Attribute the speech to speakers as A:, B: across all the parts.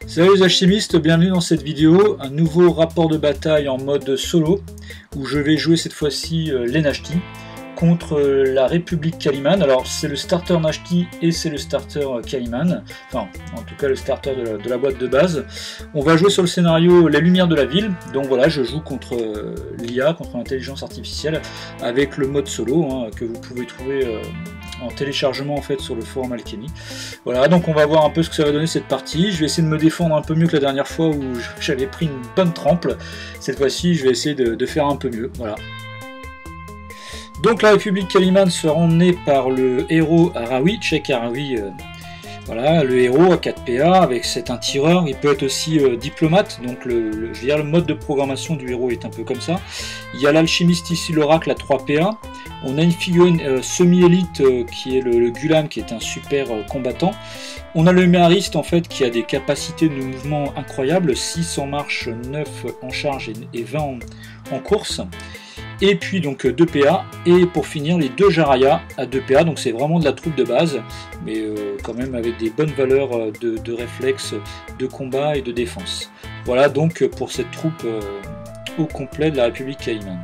A: Salut les alchimistes, bienvenue dans cette vidéo, un nouveau rapport de bataille en mode solo, où je vais jouer cette fois-ci l'Enashti contre la République Caliman. Alors c'est le starter Nashti et c'est le starter Caliman, enfin en tout cas le starter de la boîte de base. On va jouer sur le scénario La Lumière de la Ville, donc voilà, je joue contre l'IA, contre l'intelligence artificielle, avec le mode solo, que vous pouvez trouver en téléchargement en fait sur le forum Alchemy. Voilà, donc on va voir un peu ce que ça va donner cette partie. Je vais essayer de me défendre un peu mieux que la dernière fois où j'avais pris une bonne trempe. Cette fois-ci, je vais essayer de faire un peu mieux. Voilà. Donc la République Caliman sera emmenée par le héros Arawi, Cheikh Arawi. Voilà, le héros à 4 PA, avec c'est un tireur, il peut être aussi diplomate, donc je veux dire, le mode de programmation du héros est un peu comme ça. Il y a l'alchimiste ici, l'oracle à 3 PA. On a une figurine semi-élite qui est le Gulam, qui est un super combattant. On a le méhariste en fait qui a des capacités de mouvement incroyables, 6 en marche, 9 en charge et 20 en course. Et puis donc 2 PA, et pour finir les 2 Jaraya à 2 PA, donc c'est vraiment de la troupe de base, mais quand même avec des bonnes valeurs de réflexe, de combat et de défense. Voilà donc pour cette troupe au complet de la République Caliman.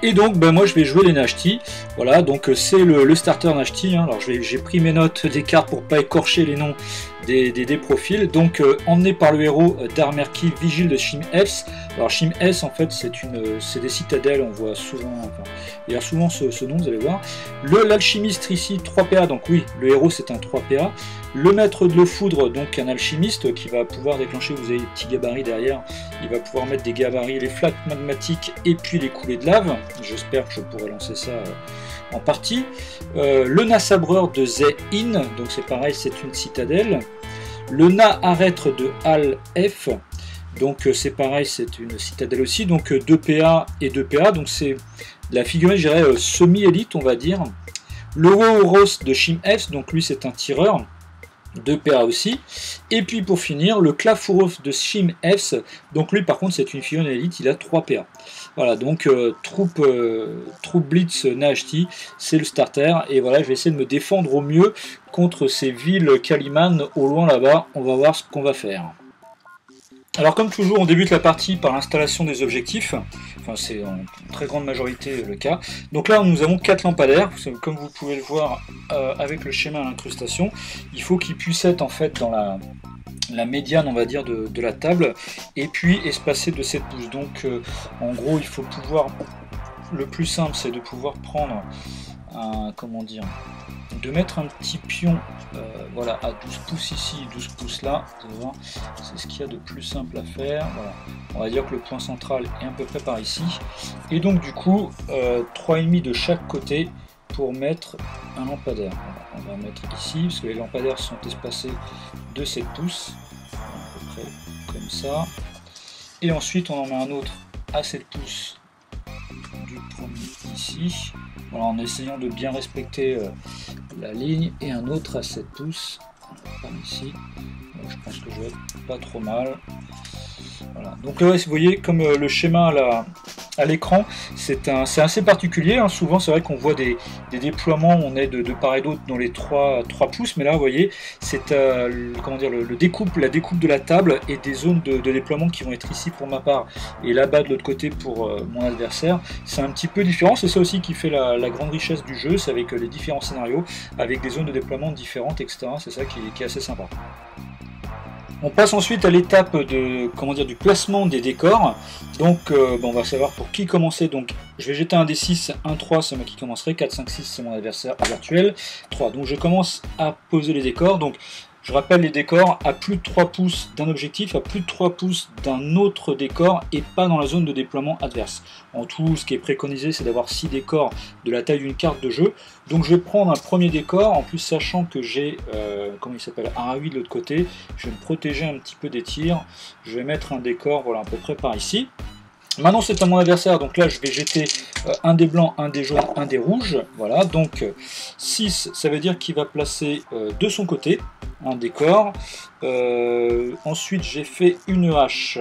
A: Et donc moi je vais jouer les Nashti, voilà, donc c'est le starter Nashti, alors j'ai pris mes notes des cartes pour pas écorcher les noms des profils, donc emmené par le héros Darmerki, vigile de Shim-Es. Alors Shim-Es en fait c'est des citadelles, on voit souvent, il y a souvent ce nom, vous allez voir. L'alchimiste ici 3 PA, donc oui, le héros c'est un 3 PA. Le maître de foudre, donc un alchimiste qui va pouvoir déclencher, vous avez des petits gabarits derrière, il va pouvoir mettre des gabarits, les flaques magmatiques et puis les coulées de lave. J'espère que je pourrai lancer ça en partie. Le Nasabreur de Zé-In, donc c'est pareil, c'est une citadelle. Le Na-Arêtre de Al-F, donc c'est pareil, c'est une citadelle aussi, donc 2 PA et 2 PA, donc c'est la figurine, je dirais, semi-élite, on va dire. Le Wouros de Shim-Es, donc lui c'est un tireur, 2 PA aussi. Et puis pour finir, le Klafourov de Shim-Es, donc lui par contre c'est une figurine élite, il a 3 PA. Voilà, donc troupe Blitz Nashti, c'est le starter, et voilà, je vais essayer de me défendre au mieux contre ces villes Caliman au loin là-bas. On va voir ce qu'on va faire. Alors comme toujours, on débute la partie par l'installation des objectifs, enfin c'est en très grande majorité le cas. Donc là nous avons 4 lampadaires, comme vous pouvez le voir avec le schéma à l'incrustation. Il faut qu'ils puissent être en fait dans la médiane, on va dire, de la table, et puis espacés de 7 pouces. Donc en gros il faut pouvoir, le plus simple c'est de pouvoir prendre un, comment dire, de mettre un petit pion voilà, à 12 pouces ici, 12 pouces là, c'est ce qu'il y a de plus simple à faire. Voilà. On va dire que le point central est à peu près par ici, et donc du coup 3,5 de chaque côté pour mettre un lampadaire. Voilà. On va mettre ici, parce que les lampadaires sont espacés de 7 pouces, à peu près comme ça, et ensuite on en met un autre à 7 pouces du premier ici, voilà, en essayant de bien respecter la ligne, et un autre à 7 pouces par ici. Donc, je pense que je vais être pas trop mal. Voilà. Donc là, vous voyez comme le schéma là, à l'écran, c'est assez particulier, souvent c'est vrai qu'on voit des déploiements, on est de part et d'autre dans les 3 pouces, mais là vous voyez c'est comment dire, la découpe de la table, et des zones de déploiement qui vont être ici pour ma part et là-bas de l'autre côté pour mon adversaire. C'est un petit peu différent, c'est ça aussi qui fait la grande richesse du jeu, c'est avec les différents scénarios, avec des zones de déploiement différentes, etc. C'est ça qui est assez sympa. On passe ensuite à l'étape du placement des décors. Donc on va savoir pour qui commencer. Donc je vais jeter un D6, 1, 3 c'est moi qui commencerai, 4, 5, 6 c'est mon adversaire virtuel, 3. Donc je commence à poser les décors. Donc je rappelle les décors à plus de 3 pouces d'un objectif, à plus de 3 pouces d'un autre décor, et pas dans la zone de déploiement adverse. En tout, ce qui est préconisé, c'est d'avoir 6 décors de la taille d'une carte de jeu. Donc je vais prendre un premier décor, en plus sachant que j'ai, comment il s'appelle, Arawi de l'autre côté, je vais me protéger un petit peu des tirs. Je vais mettre un décor, voilà, à peu près par ici. Maintenant c'est à mon adversaire, donc là je vais jeter un des blancs, un des jaunes, un des rouges. Voilà, donc 6, ça veut dire qu'il va placer de son côté un décor. Ensuite j'ai fait une hache.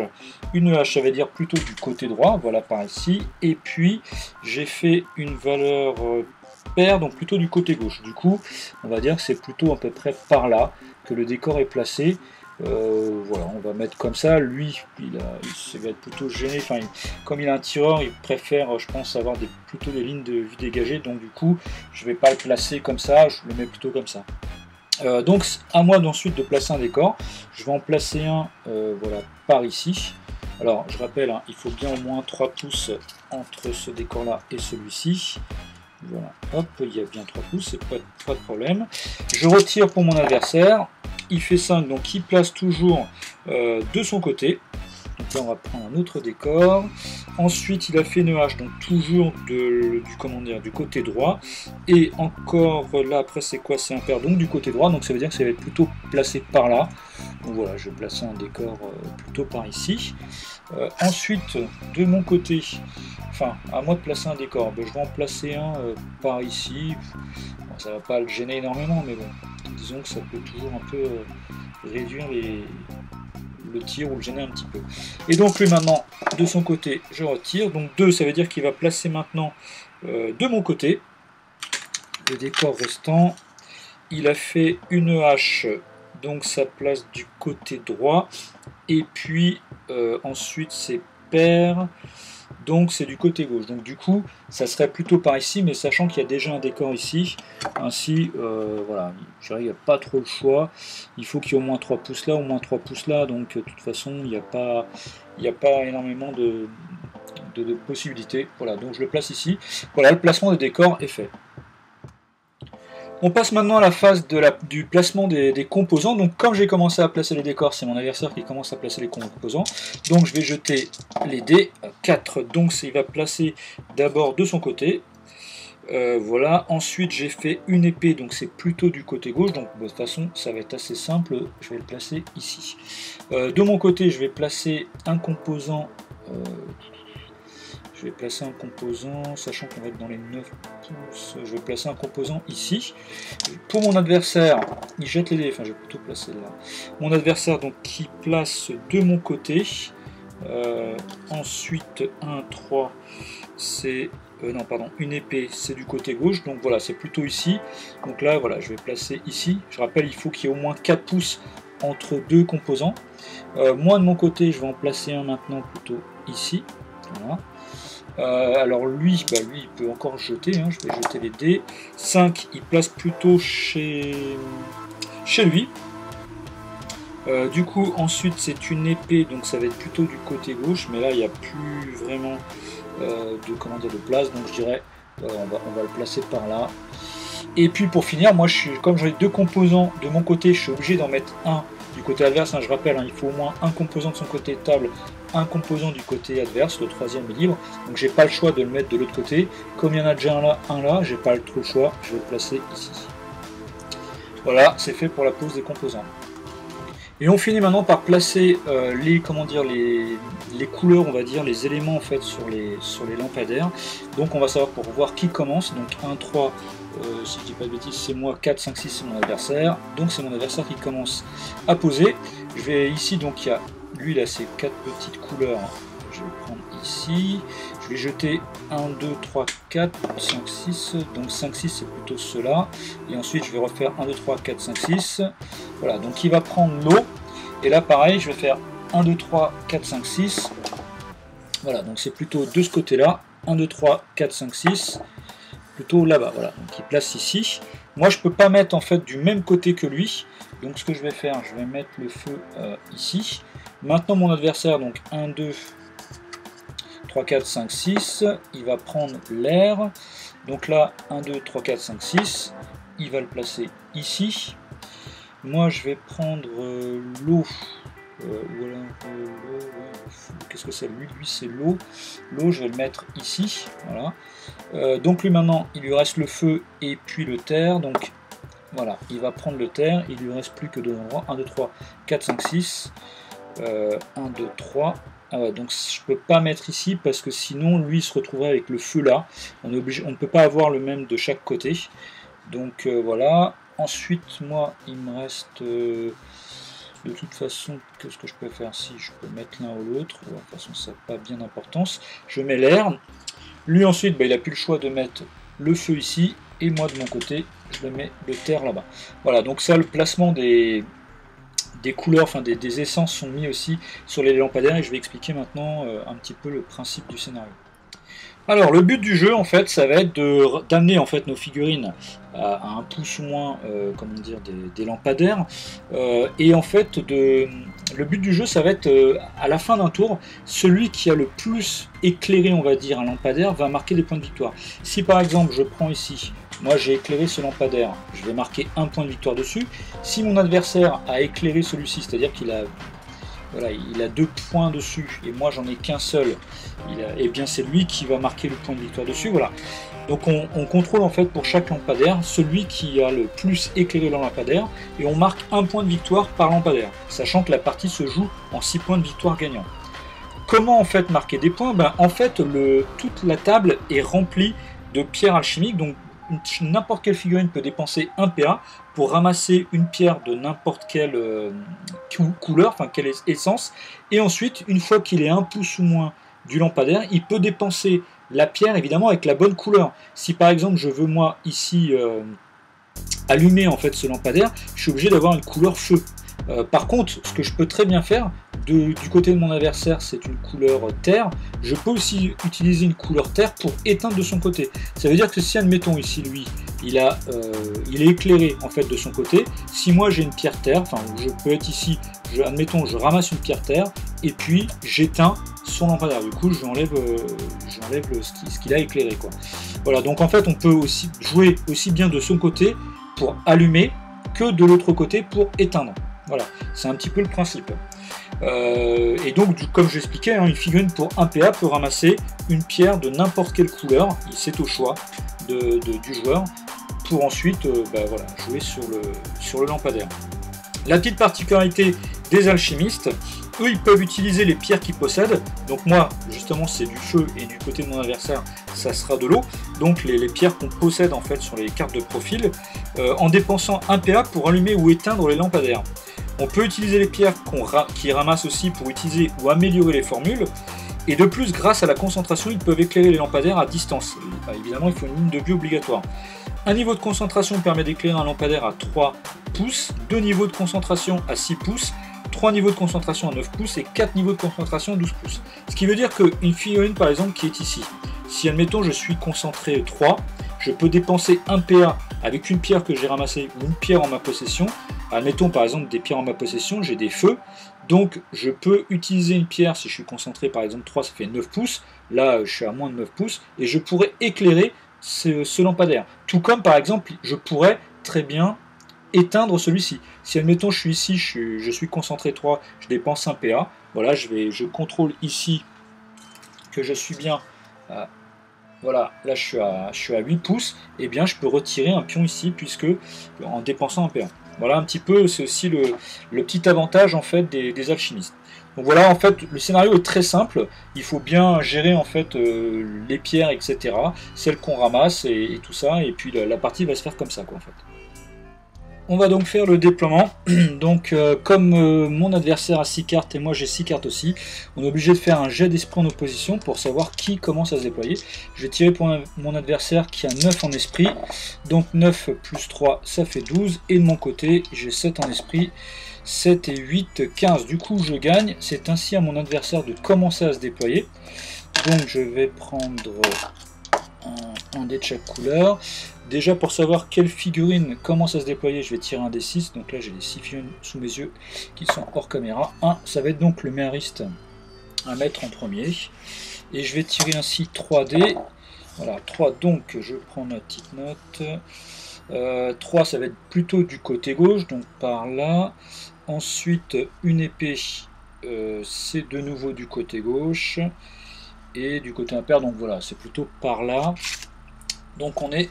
A: Une hache, ça veut dire plutôt du côté droit, voilà par ici. Et puis j'ai fait une valeur paire, donc plutôt du côté gauche. Du coup, on va dire que c'est plutôt à peu près par là que le décor est placé. Voilà, on va mettre comme ça. Lui, il va être plutôt gêné. Enfin, comme il a un tireur, il préfère, je pense, avoir plutôt des lignes de vue dégagées. Donc du coup, je vais pas le placer comme ça, je le mets plutôt comme ça. Donc à moi ensuite de placer un décor. Je vais en placer un voilà, par ici. Alors je rappelle, hein, il faut bien au moins 3 pouces entre ce décor là et celui-ci. Voilà, hop, il y a bien 3 pouces, c'est pas de problème. Je retire pour mon adversaire. Il fait 5, donc il place toujours de son côté. Donc là on va prendre un autre décor. Ensuite il a fait une hache, donc toujours du côté droit. Et encore là après c'est quoi? C'est un pair, donc du côté droit, donc ça veut dire que ça va être plutôt placé par là. Donc voilà, je vais placer un décor plutôt par ici. Ensuite de mon côté, enfin à moi de placer un décor, ben, je vais en placer un par ici. Bon, ça va pas le gêner énormément, mais bon, disons que ça peut toujours un peu réduire le tir ou le gêner un petit peu. Et donc lui maintenant, de son côté, je retire. Donc 2, ça veut dire qu'il va placer maintenant de mon côté le décor restant. Il a fait une hache, donc ça place du côté droit. Et puis ensuite c'est pair, donc c'est du côté gauche. Donc du coup, ça serait plutôt par ici, mais sachant qu'il y a déjà un décor ici, ainsi, voilà, je dirais qu'il n'y a pas trop le choix. Il faut qu'il y ait au moins 3 pouces là, au moins 3 pouces là, donc de toute façon, il n'y a pas énormément de possibilités. Voilà, donc je le place ici. Voilà, le placement des décors est fait. On passe maintenant à la phase du placement des composants. Donc comme j'ai commencé à placer les décors, c'est mon adversaire qui commence à placer les composants. Donc je vais jeter les dés, 4. Donc il va placer d'abord de son côté. Voilà, ensuite j'ai fait une épée, donc c'est plutôt du côté gauche. Donc de toute façon ça va être assez simple, je vais le placer ici. De mon côté je vais placer un composant. Je vais placer un composant, sachant qu'on va être dans les 9 pouces, je vais placer un composant ici. Pour mon adversaire, il jette les dés, enfin je vais plutôt placer là. Mon adversaire donc qui place de mon côté. Ensuite 1, 3, c'est... non pardon, une épée c'est du côté gauche, donc voilà c'est plutôt ici. Donc là voilà, je vais placer ici. Je rappelle, il faut qu'il y ait au moins 4 pouces entre deux composants. Moi de mon côté, je vais en placer un maintenant plutôt ici. Voilà. Alors lui, lui il peut encore jeter, hein, je vais jeter les dés. 5, il place plutôt chez lui. Du coup ensuite c'est une épée, donc ça va être plutôt du côté gauche, mais là il n'y a plus vraiment de place, donc je dirais on va le placer par là. Et puis pour finir, moi comme j'ai 2 composants de mon côté, je suis obligé d'en mettre un du côté adverse, hein, je rappelle, hein, il faut au moins un composant de son côté table, un composant du côté adverse, le troisième est libre, donc j'ai pas le choix de le mettre de l'autre côté. Comme il y en a déjà un là, j'ai pas trop le choix, je vais le placer ici. Voilà, c'est fait pour la pose des composants. Et on finit maintenant par placer les couleurs, on va dire, les éléments en fait sur les lampadaires. Donc on va savoir pour voir qui commence. Donc 1, 3, si je dis pas de bêtises, c'est moi, 4, 5, 6 c'est mon adversaire. Donc c'est mon adversaire qui commence à poser. Je vais ici, donc il y a lui, il a ses 4 petites couleurs. Je vais le prendre ici. Je vais jeter 1, 2, 3, 4, 5, 6. Donc 5, 6 c'est plutôt ceux-là. Et ensuite je vais refaire 1, 2, 3, 4, 5, 6. Voilà, donc il va prendre l'eau. Et là pareil, je vais faire 1, 2, 3, 4, 5, 6. Voilà, donc c'est plutôt de ce côté-là. 1, 2, 3, 4, 5, 6. Plutôt là-bas, voilà. Donc il place ici. Moi je peux pas mettre en fait du même côté que lui. Donc ce que je vais faire, je vais mettre le feu ici. Maintenant mon adversaire, donc 1, 2, 3, 4, 5, 6. Il va prendre l'air. Donc là, 1, 2, 3, 4, 5, 6. Il va le placer ici. Moi je vais prendre l'eau. Voilà, qu'est-ce que c'est? Lui c'est l'eau. L'eau, je vais le mettre ici. Voilà. Donc lui maintenant, il lui reste le feu et puis le terre. Donc voilà, il va prendre le terre. Il lui reste plus que 2 endroits. 1, 2, 3, 4, 5, 6. 1, 2, 3. Ah ouais, donc je peux pas mettre ici parce que sinon lui il se retrouverait avec le feu là. On est obligé, on ne peut pas avoir le même de chaque côté. Donc voilà. Ensuite, moi, il me reste de toute façon, qu'est-ce que je peux faire? Si je peux mettre l'un ou l'autre, de toute façon, ça n'a pas bien d'importance. Je mets l'air. Lui, ensuite, il n'a plus le choix de mettre le feu ici. Et moi, de mon côté, je le mets le terre là-bas. Voilà, donc ça, le placement des des couleurs, enfin des essences sont mis aussi sur les lampadaires, et je vais expliquer maintenant un petit peu le principe du scénario. Alors le but du jeu en fait ça va être d'amener en fait nos figurines à un pouce ou moins comment dire des lampadaires et en fait le but du jeu ça va être à la fin d'un tour, celui qui a le plus éclairé on va dire un lampadaire va marquer des points de victoire. Si par exemple je prends ici, moi j'ai éclairé ce lampadaire, je vais marquer un point de victoire dessus. Si mon adversaire a éclairé celui-ci, c'est-à-dire qu'il a voilà, il a 2 points dessus et moi j'en ai qu'un seul, et bien c'est lui qui va marquer le point de victoire dessus. Voilà. Donc on contrôle en fait pour chaque lampadaire celui qui a le plus éclairé le lampadaire et on marque un point de victoire par lampadaire, sachant que la partie se joue en 6 points de victoire gagnants. Comment en fait marquer des points? En fait toute la table est remplie de pierres alchimiques, donc n'importe quelle figurine peut dépenser 1 PA pour ramasser une pierre de n'importe quelle couleur, enfin quelle essence, et ensuite, une fois qu'il est un pouce ou moins du lampadaire, il peut dépenser la pierre évidemment avec la bonne couleur. Si par exemple je veux moi ici allumer en fait ce lampadaire, je suis obligé d'avoir une couleur feu. Par contre, ce que je peux très bien faire, du côté de mon adversaire c'est une couleur terre, je peux aussi utiliser une couleur terre pour éteindre de son côté. Ça veut dire que si admettons ici lui, il est éclairé en fait de son côté, si moi j'ai une pierre terre, enfin je peux être ici, admettons je ramasse une pierre terre et puis j'éteins son lampadaire, du coup j'enlève ce qu'il a éclairé quoi. Voilà, donc en fait on peut aussi jouer aussi bien de son côté pour allumer que de l'autre côté pour éteindre. Voilà, c'est un petit peu le principe. Et donc, comme je l'expliquais, une figurine pour 1 PA peut ramasser une pierre de n'importe quelle couleur, c'est au choix du joueur, pour ensuite voilà, jouer sur le lampadaire. La petite particularité des alchimistes, eux ils peuvent utiliser les pierres qu'ils possèdent, donc moi justement c'est du feu et du côté de mon adversaire ça sera de l'eau, donc les pierres qu'on possède en fait sur les cartes de profil, en dépensant 1 PA pour allumer ou éteindre les lampadaires. On peut utiliser les pierres qu'ils ramassent aussi pour utiliser ou améliorer les formules, et de plus grâce à la concentration ils peuvent éclairer les lampadaires à distance. Évidemment il faut une ligne de vue obligatoire. Un niveau de concentration permet d'éclairer un lampadaire à 3 pouces, 2 niveaux de concentration à 6 pouces, 3 niveaux de concentration à 9 pouces et 4 niveaux de concentration à 12 pouces. Ce qui veut dire qu'une figurine par exemple qui est ici, si admettons je suis concentré 3, je peux dépenser 1 PA avec une pierre que j'ai ramassée ou une pierre en ma possession. Admettons par exemple des pierres en ma possession, j'ai des feux, donc je peux utiliser une pierre, si je suis concentré par exemple 3 ça fait 9 pouces, là je suis à moins de 9 pouces, et je pourrais éclairer ce lampadaire. Tout comme par exemple je pourrais très bien éteindre celui-ci. Si admettons je suis ici, je suis concentré 3, je dépense 1 PA, voilà, je contrôle ici que je suis bien, voilà, là je suis à 8 pouces, et bien je peux retirer un pion ici, puisque en dépensant 1 PA. Voilà un petit peu, c'est aussi le petit avantage en fait des alchimistes. Donc voilà, en fait, le scénario est très simple. Il faut bien gérer en fait les pierres, etc. Celles qu'on ramasse et tout ça, et puis la partie va se faire comme ça, quoi, en fait. On va donc faire le déploiement. Donc comme mon adversaire a 6 cartes et moi j'ai 6 cartes aussi, on est obligé de faire un jet d'esprit en opposition pour savoir qui commence à se déployer. Je vais tirer pour mon adversaire qui a 9 en esprit. Donc 9 plus 3 ça fait 12. Et de mon côté j'ai 7 en esprit. 7 et 8, 15. Du coup je gagne. C'est ainsi à mon adversaire de commencer à se déployer. Donc je vais prendre un dé de chaque couleur. Déjà pour savoir quelle figurine commence à se déployer, je vais tirer un des 6. Donc là j'ai les 6 figurines sous mes yeux qui sont hors caméra. 1, ça va être donc le méhariste à mettre en premier. Et je vais tirer ainsi 3 dés. Voilà, 3, donc je prends ma petite note. 3 ça va être plutôt du côté gauche, donc par là. Ensuite une épée, c'est de nouveau du côté gauche. Et du côté impair, donc voilà, c'est plutôt par là. Donc on est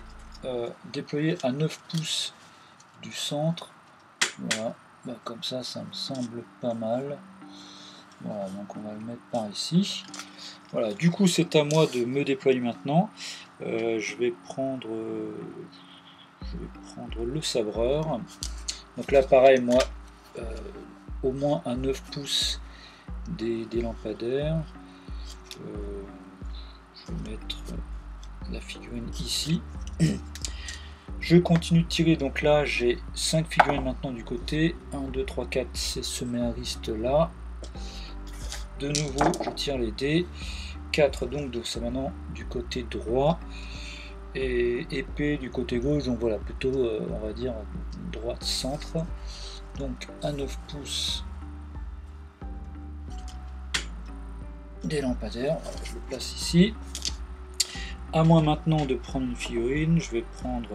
A: déployé à 9 pouces du centre. Voilà, comme ça, ça me semble pas mal. Voilà, donc on va le mettre par ici. Voilà, du coup c'est à moi de me déployer maintenant. Je vais prendre le sabreur. Donc là pareil, moi au moins à 9 pouces des lampadaires. Je vais mettre la figurine ici. Je continue de tirer, donc là j'ai 5 figurines maintenant du côté. 1, 2, 3, 4, c'est ce méhariste là. De nouveau, je tire les dés. 4, donc c'est maintenant du côté droit. Et épée du côté gauche, donc voilà, plutôt on va dire droite centre. Donc à 9 pouces des lampadaires, voilà, je le place ici. À moins maintenant de prendre une figurine, je vais prendre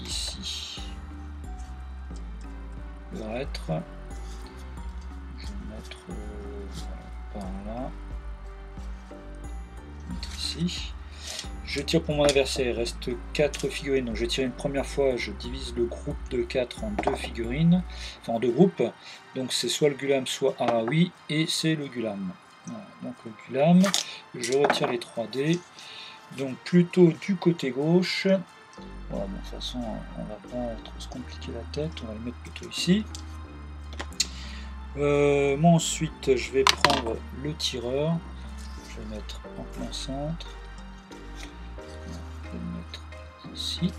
A: ici le reître. Je vais mettre par là, mettre ici. Je tire pour mon adversaire, il reste 4 figurines, donc je vais tirer une première fois, je divise le groupe de 4 en 2 figurines, enfin en 2 groupes, donc c'est soit le Ghulam, soit Araoui, et c'est le Ghulam. Voilà, donc le Ghulam, je retire les 3 dés, donc plutôt du côté gauche. Voilà, bon, de toute façon on va pas trop se compliquer la tête, on va le mettre plutôt ici. Moi ensuite je vais prendre le tireur, je vais mettre en plein centre. Je vais le mettre ici.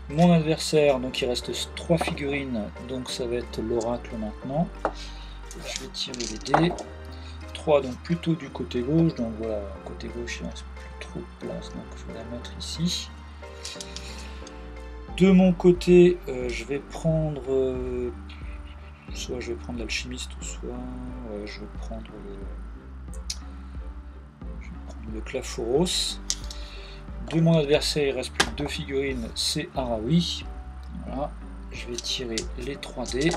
A: Mon adversaire, donc il reste 3 figurines, donc ça va être l'oracle maintenant. Je vais tirer les dés. 3 donc plutôt du côté gauche, donc voilà, côté gauche il ne reste plus trop de place, donc je vais la mettre ici. De mon côté, je vais prendre soit je vais prendre l'alchimiste, ou soit je vais prendre le Claphoros. De mon adversaire, il reste plus que 2 figurines, c'est Araoui. Voilà, je vais tirer les 3 dés.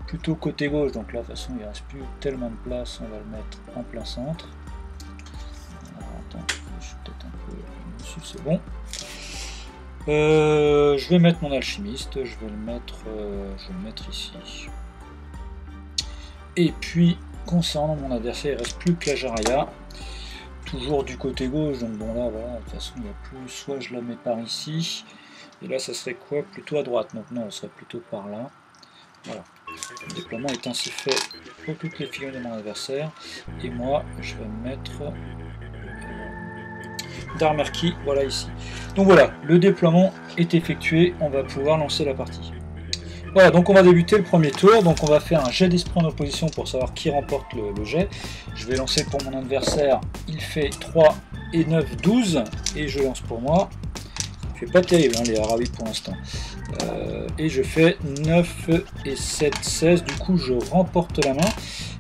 A: Plutôt côté gauche, donc là de toute façon il ne reste plus tellement de place, on va le mettre en plein centre. Alors, attends, je suis peut-être un peu dessus, c'est bon. Je vais mettre mon alchimiste, je vais le mettre ici. Et puis concernant mon adversaire, il ne reste plus que la Jaraya. Toujours du côté gauche, donc bon là voilà, de toute façon il n'y a plus, soit je la mets par ici, et là ça serait quoi? Plutôt à droite, donc non, elle serait plutôt par là. Voilà, le déploiement est ainsi fait pour toutes les figurines de mon adversaire, et moi je vais mettre Darmerki, voilà ici. Donc voilà, le déploiement est effectué, on va pouvoir lancer la partie. Voilà, donc on va débuter le premier tour, donc on va faire un jet d'esprit en opposition pour savoir qui remporte le jet. Je vais lancer pour mon adversaire, il fait 3 et 9, 12, et je lance pour moi. Il fait pas terrible hein, les Araoui pour l'instant. Et je fais 9 et 7, 16, du coup je remporte la main.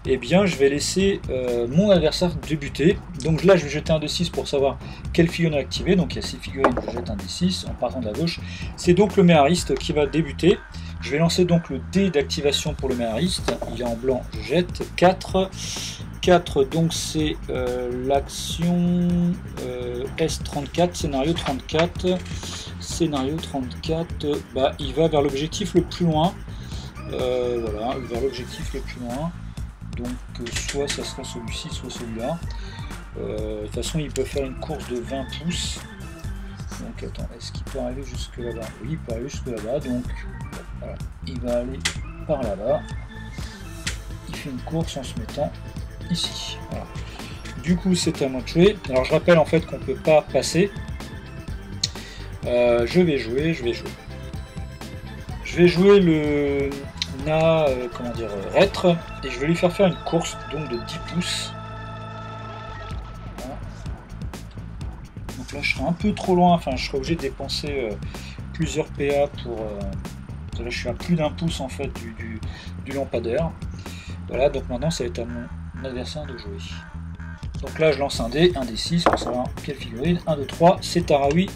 A: Et bien je vais laisser mon adversaire débuter. Donc là je vais jeter un D6 pour savoir quelle figurine est activée. Donc il y a 6 figurines, je jette un D6 en partant de la gauche. C'est donc le méhariste qui va débuter. Je vais lancer donc le dé d'activation pour le méhariste. Il est en blanc, je jette 4. 4, donc c'est l'action S34, scénario 34. Scénario 34, bah, il va vers l'objectif le plus loin. Voilà, vers l'objectif le plus loin. Donc soit ça sera celui-ci, soit celui-là. De toute façon, il peut faire une course de 20 pouces. Donc attends, est-ce qu'il peut arriver jusque là-bas? Oui, il peut arriver jusque là-bas. Donc voilà, il va aller par là-bas. Il fait une course en se mettant ici. Voilà. Du coup, c'est à moi de jouer. Alors je rappelle en fait qu'on ne peut pas passer. Je vais jouer. Je vais jouer le Na, comment dire, Reître, et je vais lui faire une course donc de 10 pouces. Voilà. Donc là, je serai un peu trop loin. Enfin, je serai obligé de dépenser plusieurs PA pour. Là, je suis à plus d'un pouce en fait du lampadaire. Voilà. Donc maintenant, ça va être à mon adversaire de jouer. Donc là, je lance un dé, un D6 pour savoir quelle figurine. 1, 2, 3, c'est Araoui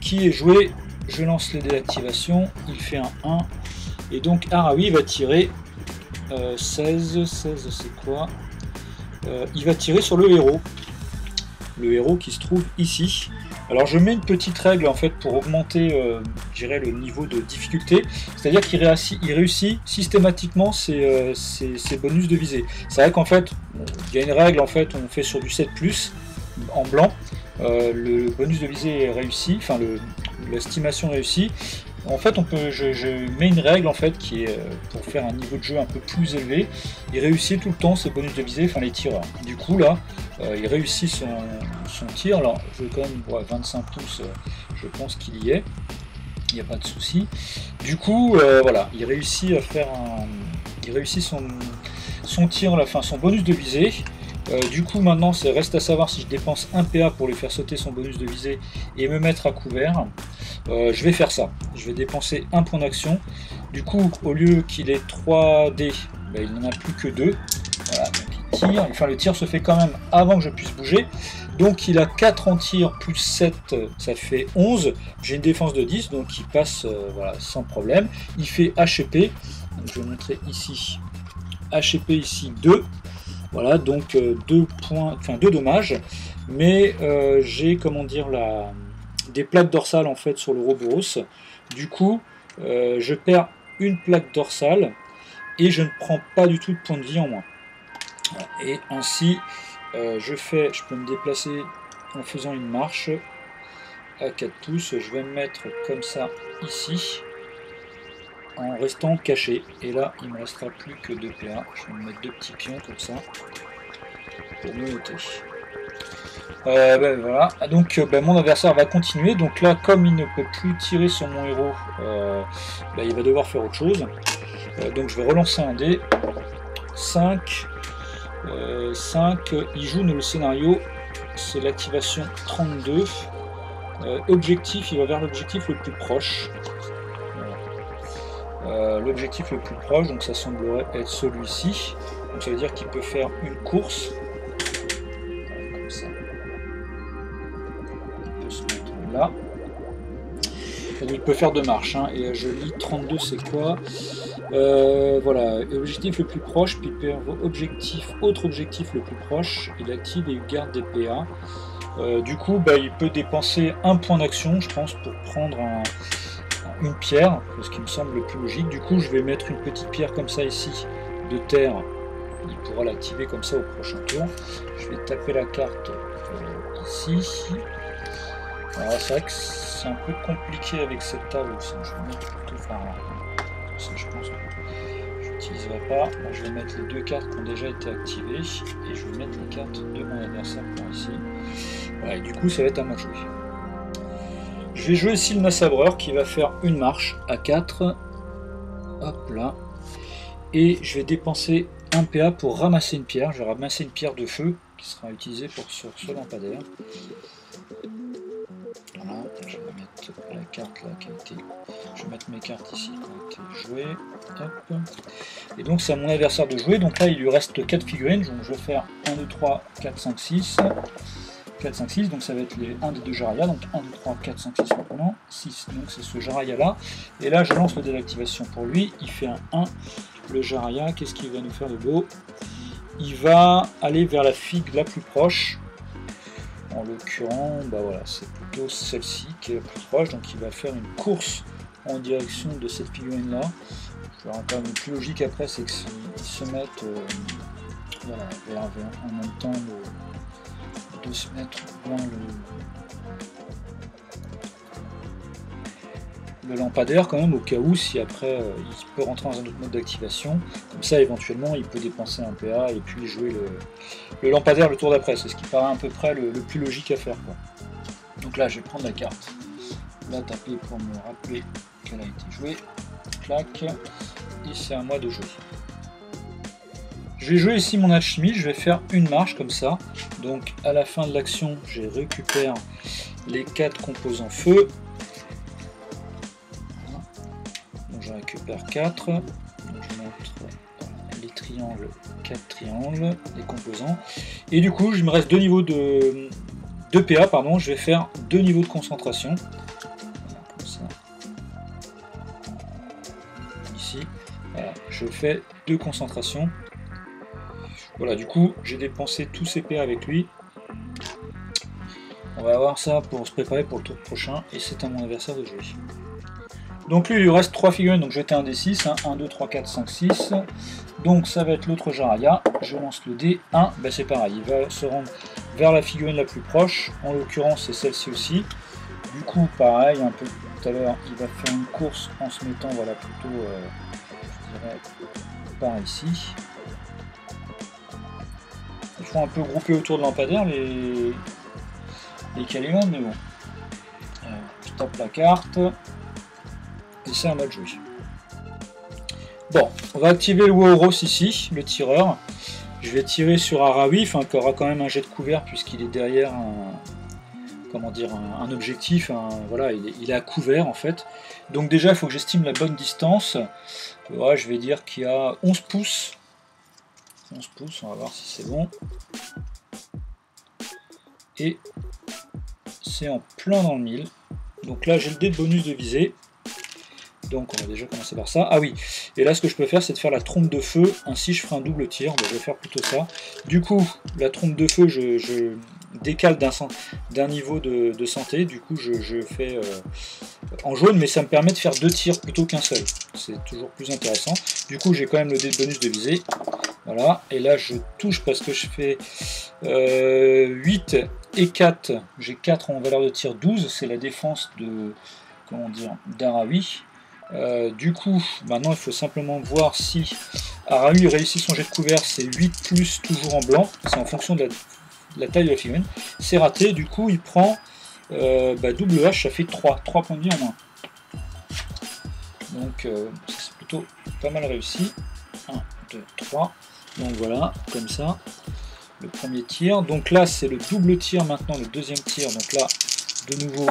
A: qui est joué. Je lance les dés d'activation, il fait un 1. Et donc Araoui va tirer 16 c'est quoi? Il va tirer sur le héros. Le héros qui se trouve ici. Alors je mets une petite règle en fait pour augmenter je dirais, le niveau de difficulté. C'est-à-dire qu'il réussit systématiquement ses bonus de visée. C'est vrai qu'en fait, il y a une règle en fait, on fait sur du 7+, en blanc. Le bonus de visée est réussi, enfin l'estimation réussie. En fait, je mets une règle en fait qui est pour faire un niveau de jeu un peu plus élevé. Il réussit tout le temps ses bonus de visée, enfin les tireurs. Du coup là, Il réussit son tir. Alors je vais quand même 25 pouces, je pense qu'il y est. Il n'y a pas de souci. Du coup, voilà, il réussit à faire il réussit son tir, enfin son bonus de visée. Du coup, maintenant, reste à savoir si je dépense un PA pour lui faire sauter son bonus de visée et me mettre à couvert. Je vais faire ça. Je vais dépenser un point d'action. Du coup, au lieu qu'il ait 3D, ben, il n'en a plus que 2. Voilà, donc il tire. Enfin, le tir se fait quand même avant que je puisse bouger. Donc il a 4 en tir plus 7, ça fait 11. J'ai une défense de 10, donc il passe voilà, sans problème. Il fait HP. Donc je vais montrer ici. HP ici 2. Voilà, donc 2 points, enfin 2 dommages. Mais j'ai, comment dire, des plaques dorsales en fait sur le Ouroboros. Du coup, je perds une plaque dorsale et je ne prends pas du tout de points de vie en moins. Voilà. Et ainsi, je peux me déplacer en faisant une marche à 4 pouces. Je vais me mettre comme ça ici, en restant caché. Et là, il ne me restera plus que 2 PA. Je vais me mettre 2 petits pions comme ça pour me noter. Ben voilà, donc ben mon adversaire va continuer. Donc là, comme il ne peut plus tirer sur mon héros, ben il va devoir faire autre chose. Donc je vais relancer un dé. 5. 5, il joue dans le scénario, c'est l'activation 32. Objectif, il va vers l'objectif le plus proche. L'objectif le plus proche, donc ça semblerait être celui-ci. Donc ça veut dire qu'il peut faire une course. Comme ça. Il peut se mettre là. Et il peut faire 2 marches. Hein. Et je lis 32, c'est quoi? Voilà, objectif le plus proche, puis autre objectif le plus proche, il active et il garde des PA. Du coup, bah, il peut dépenser un point d'action, je pense, pour prendre une pierre, ce qui me semble le plus logique. Du coup, je vais mettre une petite pierre comme ça ici, de terre. Il pourra l'activer comme ça au prochain tour. Je vais taper la carte ici. Alors, c'est vrai que c'est un peu compliqué avec cette table aussi. Je vais mettre plutôt par là. Ça, je pense que je n'utiliserai pas. Moi, je vais mettre les 2 cartes qui ont déjà été activées et je vais mettre les cartes de mon adversaire par ici. Voilà, et du coup, ça va être à moi de jouer. Je vais jouer ici le Nassabreur qui va faire une marche à 4. Hop là. Et je vais dépenser un PA pour ramasser une pierre. Je vais ramasser une pierre de feu qui sera utilisée pour sur ce lampadaire. Voilà, je vais mettre la carte là qui a été. Je vais mettre mes cartes ici qui ont été jouées. Hop. Et donc c'est à mon adversaire de jouer. Donc là il lui reste 4 figurines. Donc je vais faire 1, 2, 3, 4, 5, 6. 4, 5, 6. Donc ça va être les 1 des 2 Jaraya. Donc 1, 2, 3, 4, 5, 6 maintenant. 6. Donc c'est ce Jaraya là. Et là je lance le dé d'activation pour lui. Il fait un 1. Le Jaraya, qu'est-ce qu'il va nous faire de beau? Il va aller vers la figue la plus proche. En l'occurrence, bah voilà, c'est plutôt celle-ci qui est la plus proche, donc il va faire une course en direction de cette figurine-là. Quand même le plus logique après, c'est qu'ils se mettent voilà, en même temps de se mettre dans le lampadaire quand même, au cas où, si après il peut rentrer dans un autre mode d'activation. Comme ça, éventuellement, il peut dépenser un PA et puis jouer le lampadaire le tour d'après. C'est ce qui paraît à peu près le plus logique à faire, quoi. Donc là, je vais prendre la carte, la taper pour me rappeler qu'elle a été jouée. Clac. Et c'est à moi de jouer. Je vais jouer ici mon alchimie. Je vais faire une marche comme ça. Donc à la fin de l'action, je récupère les 4 composants feu. Je récupère 4, donc je montre les triangles, 4 triangles, les composants, et du coup, il me reste 2 niveaux de PA, pardon, je vais faire 2 niveaux de concentration, voilà, comme ça, ici, voilà, je fais 2 concentrations, voilà, du coup, j'ai dépensé tous ces PA avec lui. On va avoir ça pour se préparer pour le tour prochain, et c'est à mon adversaire de jouer. Donc lui, il lui reste 3 figurines, donc je vais jeter un D6, hein, 1, 2, 3, 4, 5, 6. Donc ça va être l'autre Jaraya, je lance le dé, 1, ben c'est pareil, il va se rendre vers la figurine la plus proche, en l'occurrence c'est celle-ci aussi. Du coup, pareil, un peu tout à l'heure, il va faire une course en se mettant, voilà, plutôt, je dirais, par ici. Je un peu groupés autour de lampadaire les Calimans, mais bon. Je tape la carte. Et c'est un mode joué. Bon, on va activer le Wauros ici, le tireur. Je vais tirer sur Arawi, enfin qui aura quand même un jet de couvert puisqu'il est derrière un objectif, voilà, il est à couvert en fait. Donc déjà il faut que j'estime la bonne distance. Ouais, je vais dire qu'il y a 11 pouces. 11 pouces, on va voir si c'est bon. Et c'est en plein dans le mille. Donc là j'ai le dé de bonus de visée. Donc on va déjà commencer par ça. Ah oui, et là ce que je peux faire c'est de faire la trompe de feu, ainsi je ferai un double tir, donc je vais faire plutôt ça. Du coup, la trompe de feu, je décale d'un niveau de santé, du coup je fais en jaune, mais ça me permet de faire 2 tirs plutôt qu'un seul. C'est toujours plus intéressant. Du coup j'ai quand même le dé de bonus de visée. Voilà, et là je touche parce que je fais 8 et 4, j'ai 4 en valeur de tir 12, c'est la défense de, comment dire, d'Arawi. Du coup, maintenant il faut simplement voir si Arawi réussit son jet de couvert, c'est 8 plus toujours en blanc, c'est en fonction de la taille de la figurine. C'est raté, du coup il prend double H, ça fait 3 points de vie en moins. Donc c'est plutôt pas mal réussi. 1, 2, 3. Donc voilà, comme ça, le premier tir. Donc là c'est le double tir maintenant, le deuxième tir. Donc là, de nouveau,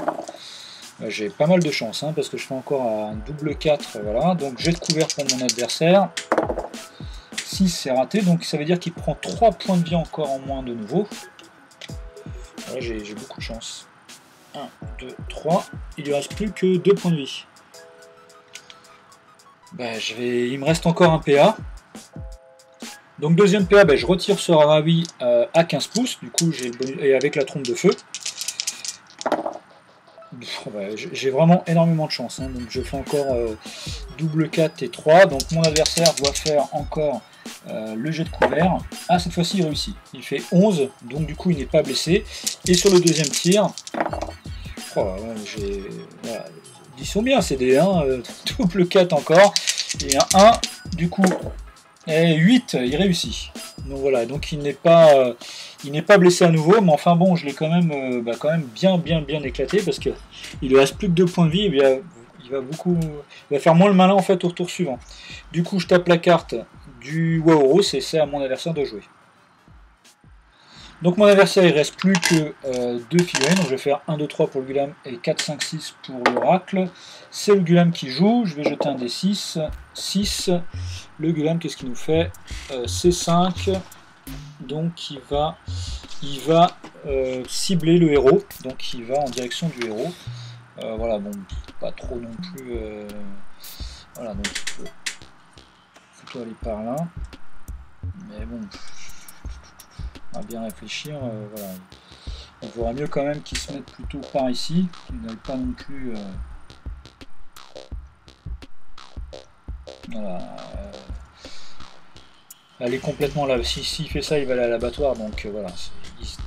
A: j'ai pas mal de chance, parce que je fais encore un double 4, voilà. Donc jet de couvert pour mon adversaire. 6 c'est raté, donc ça veut dire qu'il prend 3 points de vie encore en moins de nouveau. Voilà, j'ai beaucoup de chance. 1, 2, 3. Il lui reste plus que 2 points de vie. Il me reste encore un PA. Donc deuxième PA, je retire sur Arawi à 15 pouces, du coup et avec la trompe de feu. J'ai vraiment énormément de chance, donc je fais encore double 4 et 3, donc mon adversaire doit faire encore le jet de couvert. Ah, cette fois-ci il réussit, il fait 11, donc du coup il n'est pas blessé. Et sur le deuxième tir, voilà, ils sont bien ces dés, double 4 encore, et un 1, du coup, et 8, il réussit. Donc voilà, donc il n'est pas blessé à nouveau, mais enfin bon, je l'ai quand même bien éclaté, parce que il lui reste plus que 2 points de vie, et il va faire moins le malin en fait au tour suivant. Du coup, je tape la carte du Wauros et c'est à mon adversaire de jouer. Donc mon adversaire, il reste plus que 2 figurines, donc je vais faire 1, 2, 3 pour le Gulam et 4, 5, 6 pour l'Oracle. C'est le Gulam qui joue, je vais jeter un D6, 6. Le Gulam, qu'est-ce qu'il nous fait? C5, donc il va cibler le héros, donc il va en direction du héros. Voilà, bon, pas trop non plus. Voilà, donc il faut plutôt aller par là. Mais bon, on va bien réfléchir. Voilà. On verra mieux quand même qu'il se mette plutôt par ici, qu'il n'aille pas non plus. Voilà. Elle est complètement là. S'il fait ça, il va aller à l'abattoir. Donc voilà,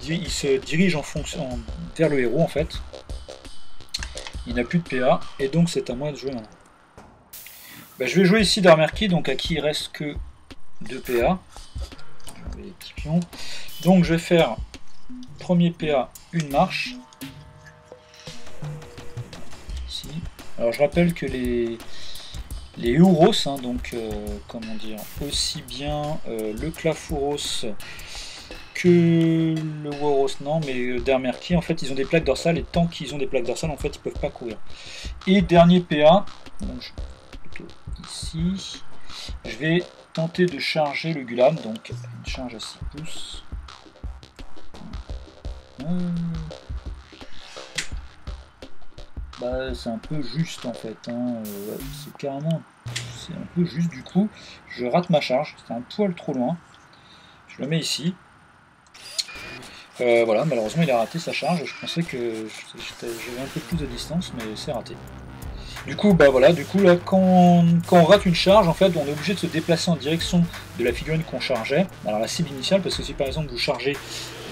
A: il se dirige en fonction vers le héros en fait. Il n'a plus de PA et donc c'est à moi de jouer maintenant. Je vais jouer ici Darmerki, donc à qui il reste que 2 PA. Je vais les petits pions. Donc je vais faire premier PA, une marche. Ici. Alors je rappelle que les Euros, donc comment dire, aussi bien le Clafouros que le Wauros, non, mais Darmerki, en fait, ils ont des plaques dorsales, et tant qu'ils ont des plaques dorsales, en fait, ils peuvent pas courir. Et dernier PA, donc plutôt ici, je vais tenter de charger le Gulam, donc une charge à 6 pouces. C'est un peu juste en fait, c'est carrément, c'est un peu juste, du coup, je rate ma charge, c'est un poil trop loin, je le mets ici. Voilà, malheureusement il a raté sa charge, je pensais que j'avais un peu plus de distance, mais c'est raté. Du coup, voilà, du coup là, quand on rate une charge, en fait, on est obligé de se déplacer en direction de la figurine qu'on chargeait, alors la cible initiale, parce que si par exemple vous chargez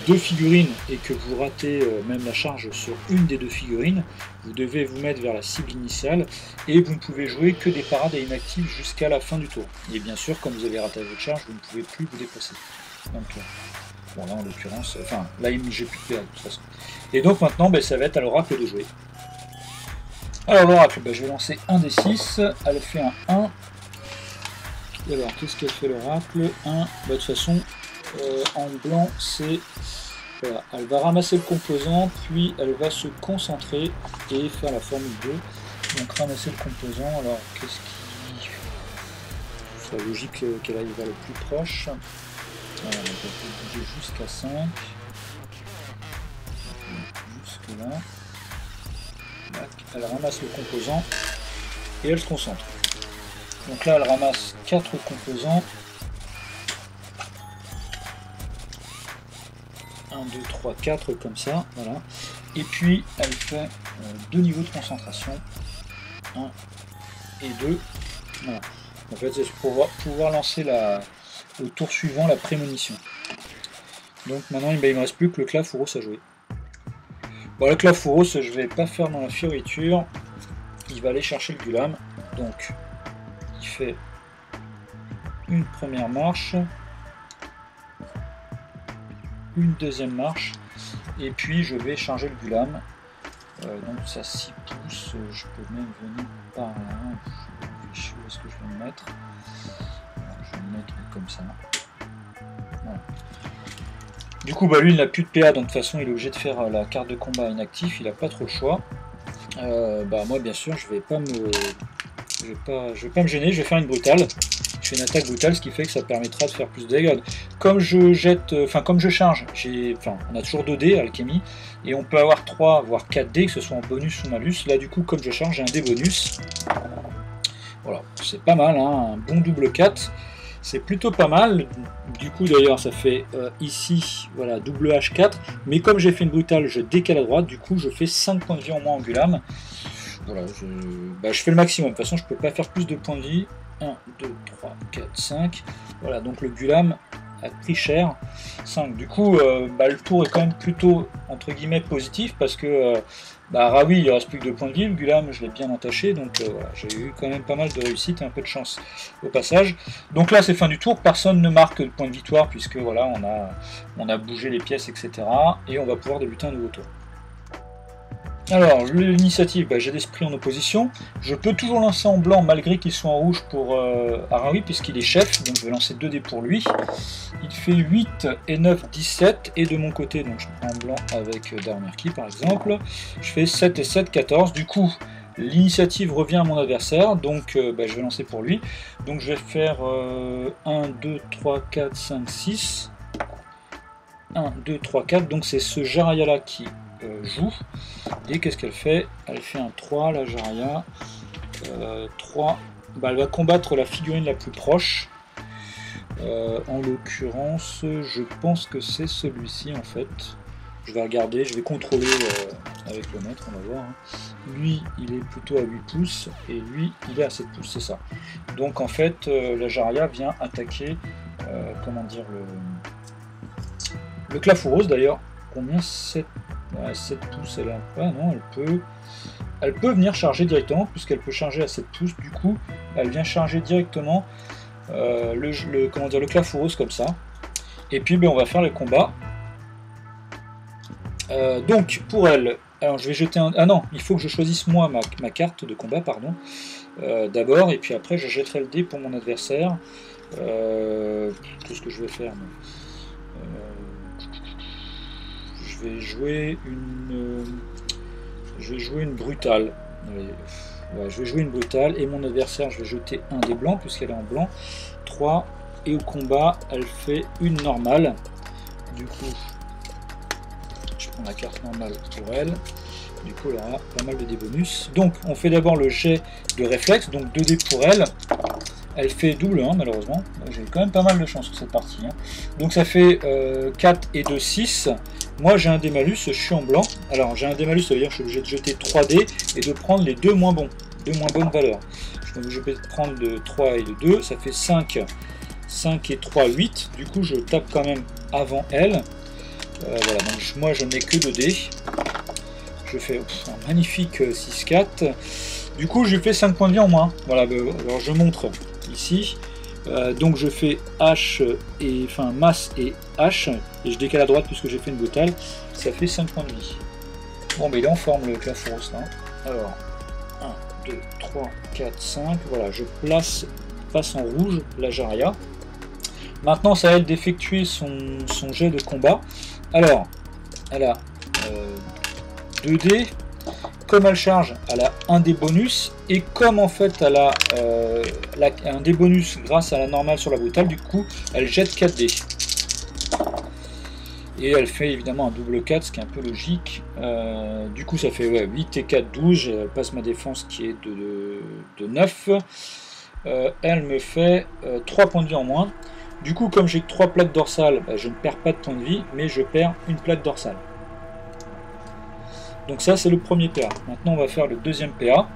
A: 2 figurines et que vous ratez même la charge sur une des 2 figurines, vous devez vous mettre vers la cible initiale, et vous ne pouvez jouer que des parades et inactives jusqu'à la fin du tour. Et bien sûr, comme vous avez raté votre charge, vous ne pouvez plus vous déplacer. Donc, Bon, là, en l'occurrence, enfin, là, j'ai plus de PA de toute façon. Et donc, maintenant, ben, ça va être à l'oracle de jouer. Alors, l'oracle, ben, je vais lancer un des 6. Elle fait un 1. Et alors, qu'est-ce qu'elle fait l'oracle? 1. Ben, de toute façon, en blanc, c'est... Voilà, elle va ramasser le composant, puis elle va se concentrer et faire la formule 2. Donc, ramasser le composant. Alors, qu'est-ce qui... C'est logique qu'elle aille vers le plus proche. Voilà, on peut bouger jusqu'à 5. Jusque là. Elle ramasse le composant et elle se concentre. Donc là, elle ramasse 4 composants. 1, 2, 3, 4 comme ça. Voilà. Et puis, elle fait 2 niveaux de concentration. 1 et 2. Voilà. En fait, c'est pour pouvoir lancer au tour suivant la prémonition. Donc maintenant, il ne me reste plus que le Clafouros à jouer. Bon, le Clafouros, je ne vais pas faire dans la fioriture. Il va aller chercher le Gulam. Donc, il fait une première marche, une deuxième marche, et puis je vais charger le Gulam. Donc ça 6 pouces, je peux même venir par là. Je sais où est-ce que je vais me mettre. Alors, je vais me mettre comme ça. Voilà. Du coup, bah, lui, il n'a plus de PA, donc de toute façon, il est obligé de faire la carte de combat inactif. Il n'a pas trop le choix. Bah, moi, bien sûr, je vais pas me gêner. Je vais faire une brutale. Je fais une attaque brutale, ce qui fait que ça permettra de faire plus de dégâts. Comme je jette, comme je charge, on a toujours 2 dés alchimie, et on peut avoir 3 voire 4 dés, que ce soit en bonus ou malus. Là, du coup, comme je charge, j'ai un dé bonus. Voilà, c'est pas mal, hein, un bon double 4. C'est plutôt pas mal. Du coup, d'ailleurs, ça fait ici, voilà, double H4. Mais comme j'ai fait une brutale, je décale à droite. Du coup, je fais 5 points de vie en moins en Gulam. Voilà, je fais le maximum. De toute façon, je peux pas faire plus de points de vie. 1, 2, 3, 4, 5. Voilà, donc le Gulam a pris cher. 5. Du coup, le tour est quand même plutôt, entre guillemets, positif. Parce que Raoui, il ne reste plus que 2 points de vie. Le Gulam, je l'ai bien entaché. Donc voilà, j'ai eu quand même pas mal de réussite et un peu de chance au passage. Donc là, c'est fin du tour. Personne ne marque de point de victoire. Puisque voilà, on a bougé les pièces, etc. Et on va pouvoir débuter un nouveau tour. Alors, l'initiative, j'ai l'esprit en opposition. Je peux toujours lancer en blanc malgré qu'il soit en rouge pour Araoui, puisqu'il est chef. Donc je vais lancer 2 dés pour lui. Il fait 8 et 9, 17. Et de mon côté, donc je prends en blanc avec Darmerki par exemple. Je fais 7 et 7, 14. Du coup, l'initiative revient à mon adversaire. Donc je vais lancer pour lui. Donc je vais faire 1, 2, 3, 4, 5, 6. 1, 2, 3, 4. Donc c'est ce Jaraya là qui joue. Et qu'est-ce qu'elle fait? Elle fait un 3, la Jaraya. 3. Elle va combattre la figurine la plus proche. En l'occurrence, je pense que c'est celui-ci en fait. Je vais regarder, je vais contrôler avec le maître, on va voir. Lui, il est plutôt à 8 pouces et lui, il est à 7 pouces, c'est ça. Donc en fait, la Jaraya vient attaquer, comment dire, le Clafouros d'ailleurs. Combien? 7 pouces, elle a pas, non, elle peut venir charger directement, puisqu'elle peut charger à 7 pouces, du coup, elle vient charger directement le Clafouros comme ça. Et puis, on va faire le combat. Donc, pour elle, alors je vais jeter un... Ah non, il faut que je choisisse moi ma carte de combat, pardon, d'abord, et puis après, je jetterai le dé pour mon adversaire. Qu'est-ce que je vais faire je vais jouer une brutale. Ouais, je vais jouer une brutale et mon adversaire, je vais jeter un des blancs puisqu'elle est en blanc. 3 et au combat, elle fait une normale. Du coup, je prends la carte normale pour elle. Du coup, elle aura pas mal de dés bonus. Donc, on fait d'abord le jet de réflexe, donc 2 dés pour elle. Elle fait double 1 malheureusement. J'ai quand même pas mal de chance sur cette partie. Donc ça fait 4 et 2, 6. Moi j'ai un dé malus, je suis en blanc. Alors j'ai un dé malus, ça veut dire que je suis obligé de jeter 3 dés et de prendre les 2 moins bons. 2 moins bonnes valeurs. Je vais prendre de 3 et de 2, ça fait 5. 5 et 3, 8. Du coup je tape quand même avant elle. Voilà, donc moi je n'ai que 2 dés. Je fais un magnifique 6-4. Du coup je lui fais 5 points de vie en moins. Voilà, alors je montre ici. Donc je fais H et enfin masse et H et je décale à droite puisque j'ai fait une brutale, ça fait 5 points de vie. Bon mais il est en forme le Clafouros là. Alors 1, 2, 3, 4, 5, voilà, je passe en rouge la Jaraya. Maintenant c'est à elle d'effectuer son jet de combat. Alors elle a 2 dés. Comme elle charge, elle a un des bonus, et comme en fait elle a un des bonus grâce à la normale sur la brutale, du coup elle jette 4 dés. Et elle fait évidemment un double 4, ce qui est un peu logique. Du coup ça fait 8 et 4, 12, elle passe ma défense qui est de 9. Elle me fait 3 points de vie en moins. Du coup comme j'ai que 3 plaques dorsales, je ne perds pas de points de vie, mais je perds une plaque dorsale. Donc ça c'est le premier PA. Maintenant on va faire le deuxième PA.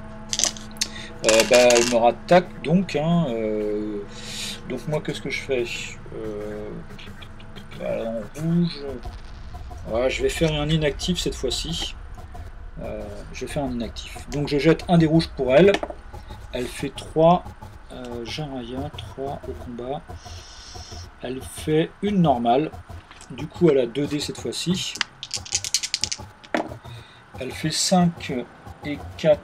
A: Elle me rattaque donc. Donc moi qu'est-ce que je fais en rouge. Voilà, je vais faire un inactif cette fois-ci. Je vais faire un inactif. Donc je jette un des rouges pour elle. Elle fait 3. Jaraya, 3 au combat. Elle fait une normale. Du coup elle a 2 dés cette fois-ci. Elle fait 5 et 4,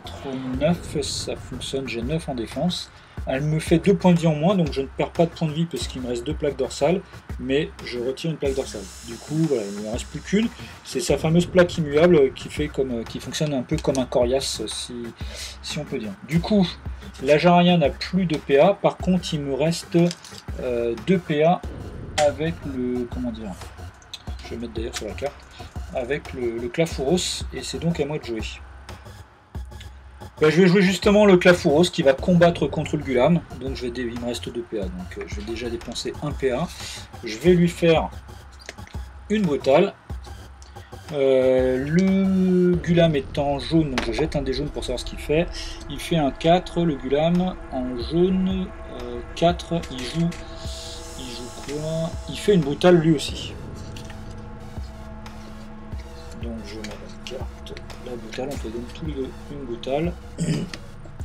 A: 9, ça fonctionne, j'ai 9 en défense. Elle me fait 2 points de vie en moins, donc je ne perds pas de points de vie parce qu'il me reste 2 plaques dorsales, mais je retire une plaque dorsale. Du coup, voilà, il ne me reste plus qu'une. C'est sa fameuse plaque immuable qui fonctionne un peu comme un coriace, si on peut dire. Du coup, la Jaraya n'a plus de PA, par contre il me reste 2 PA avec le... comment dire, je vais mettre d'ailleurs sur la carte, avec le Clafouros, et c'est donc à moi de jouer. Je vais jouer justement le Clafouros qui va combattre contre le Gulam, donc il me reste 2 PA, donc je vais déjà dépenser 1 PA. Je vais lui faire une brutale. Le Gulam est en jaune, donc je jette un des jaunes pour savoir ce qu'il fait. Il fait un 4, le Gulam en jaune, 4, il joue quoi? Il fait une brutale lui aussi. Donc je mets la carte, la brutale, on fait donc tous les deux une brutale.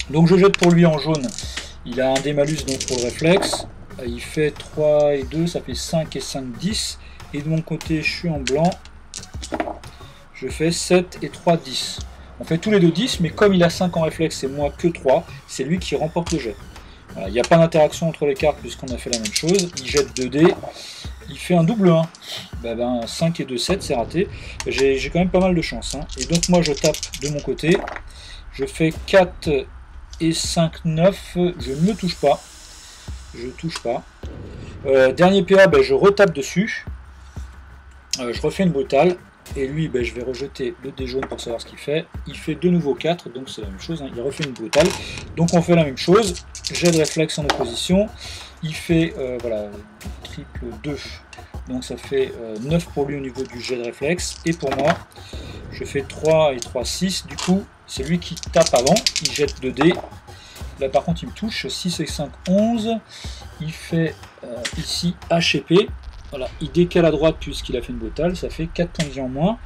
A: Donc je jette pour lui en jaune, il a un des malus donc pour le réflexe, il fait 3 et 2, ça fait 5 et 5, 10, et de mon côté je suis en blanc, je fais 7 et 3, 10. On fait tous les deux 10, mais comme il a 5 en réflexe et moi que 3, c'est lui qui remporte le jet. Voilà, il n'y a pas d'interaction entre les cartes puisqu'on a fait la même chose, il jette 2 dés. Il fait un double 1. 5 et 2, 7, c'est raté. J'ai quand même pas mal de chance. Et donc moi je tape de mon côté. Je fais 4 et 5, 9. Je ne me touche pas. Je ne touche pas. Dernier PA, je retape dessus. Je refais une brutale. Et lui, je vais rejeter le dé jaune pour savoir ce qu'il fait. Il fait de nouveau 4, donc c'est la même chose. Il refait une brutale. Donc on fait la même chose. Jet de réflexe en opposition. Il fait voilà, triple 2, donc ça fait 9 pour lui au niveau du jet de réflexe, et pour moi, je fais 3 et 3, 6, du coup, c'est lui qui tape avant, il jette 2 dés, là par contre il me touche, 6 et 5, 11, il fait ici H et P, voilà, il décale à droite puisqu'il a fait une brutale, ça fait 4 points de vie en moins,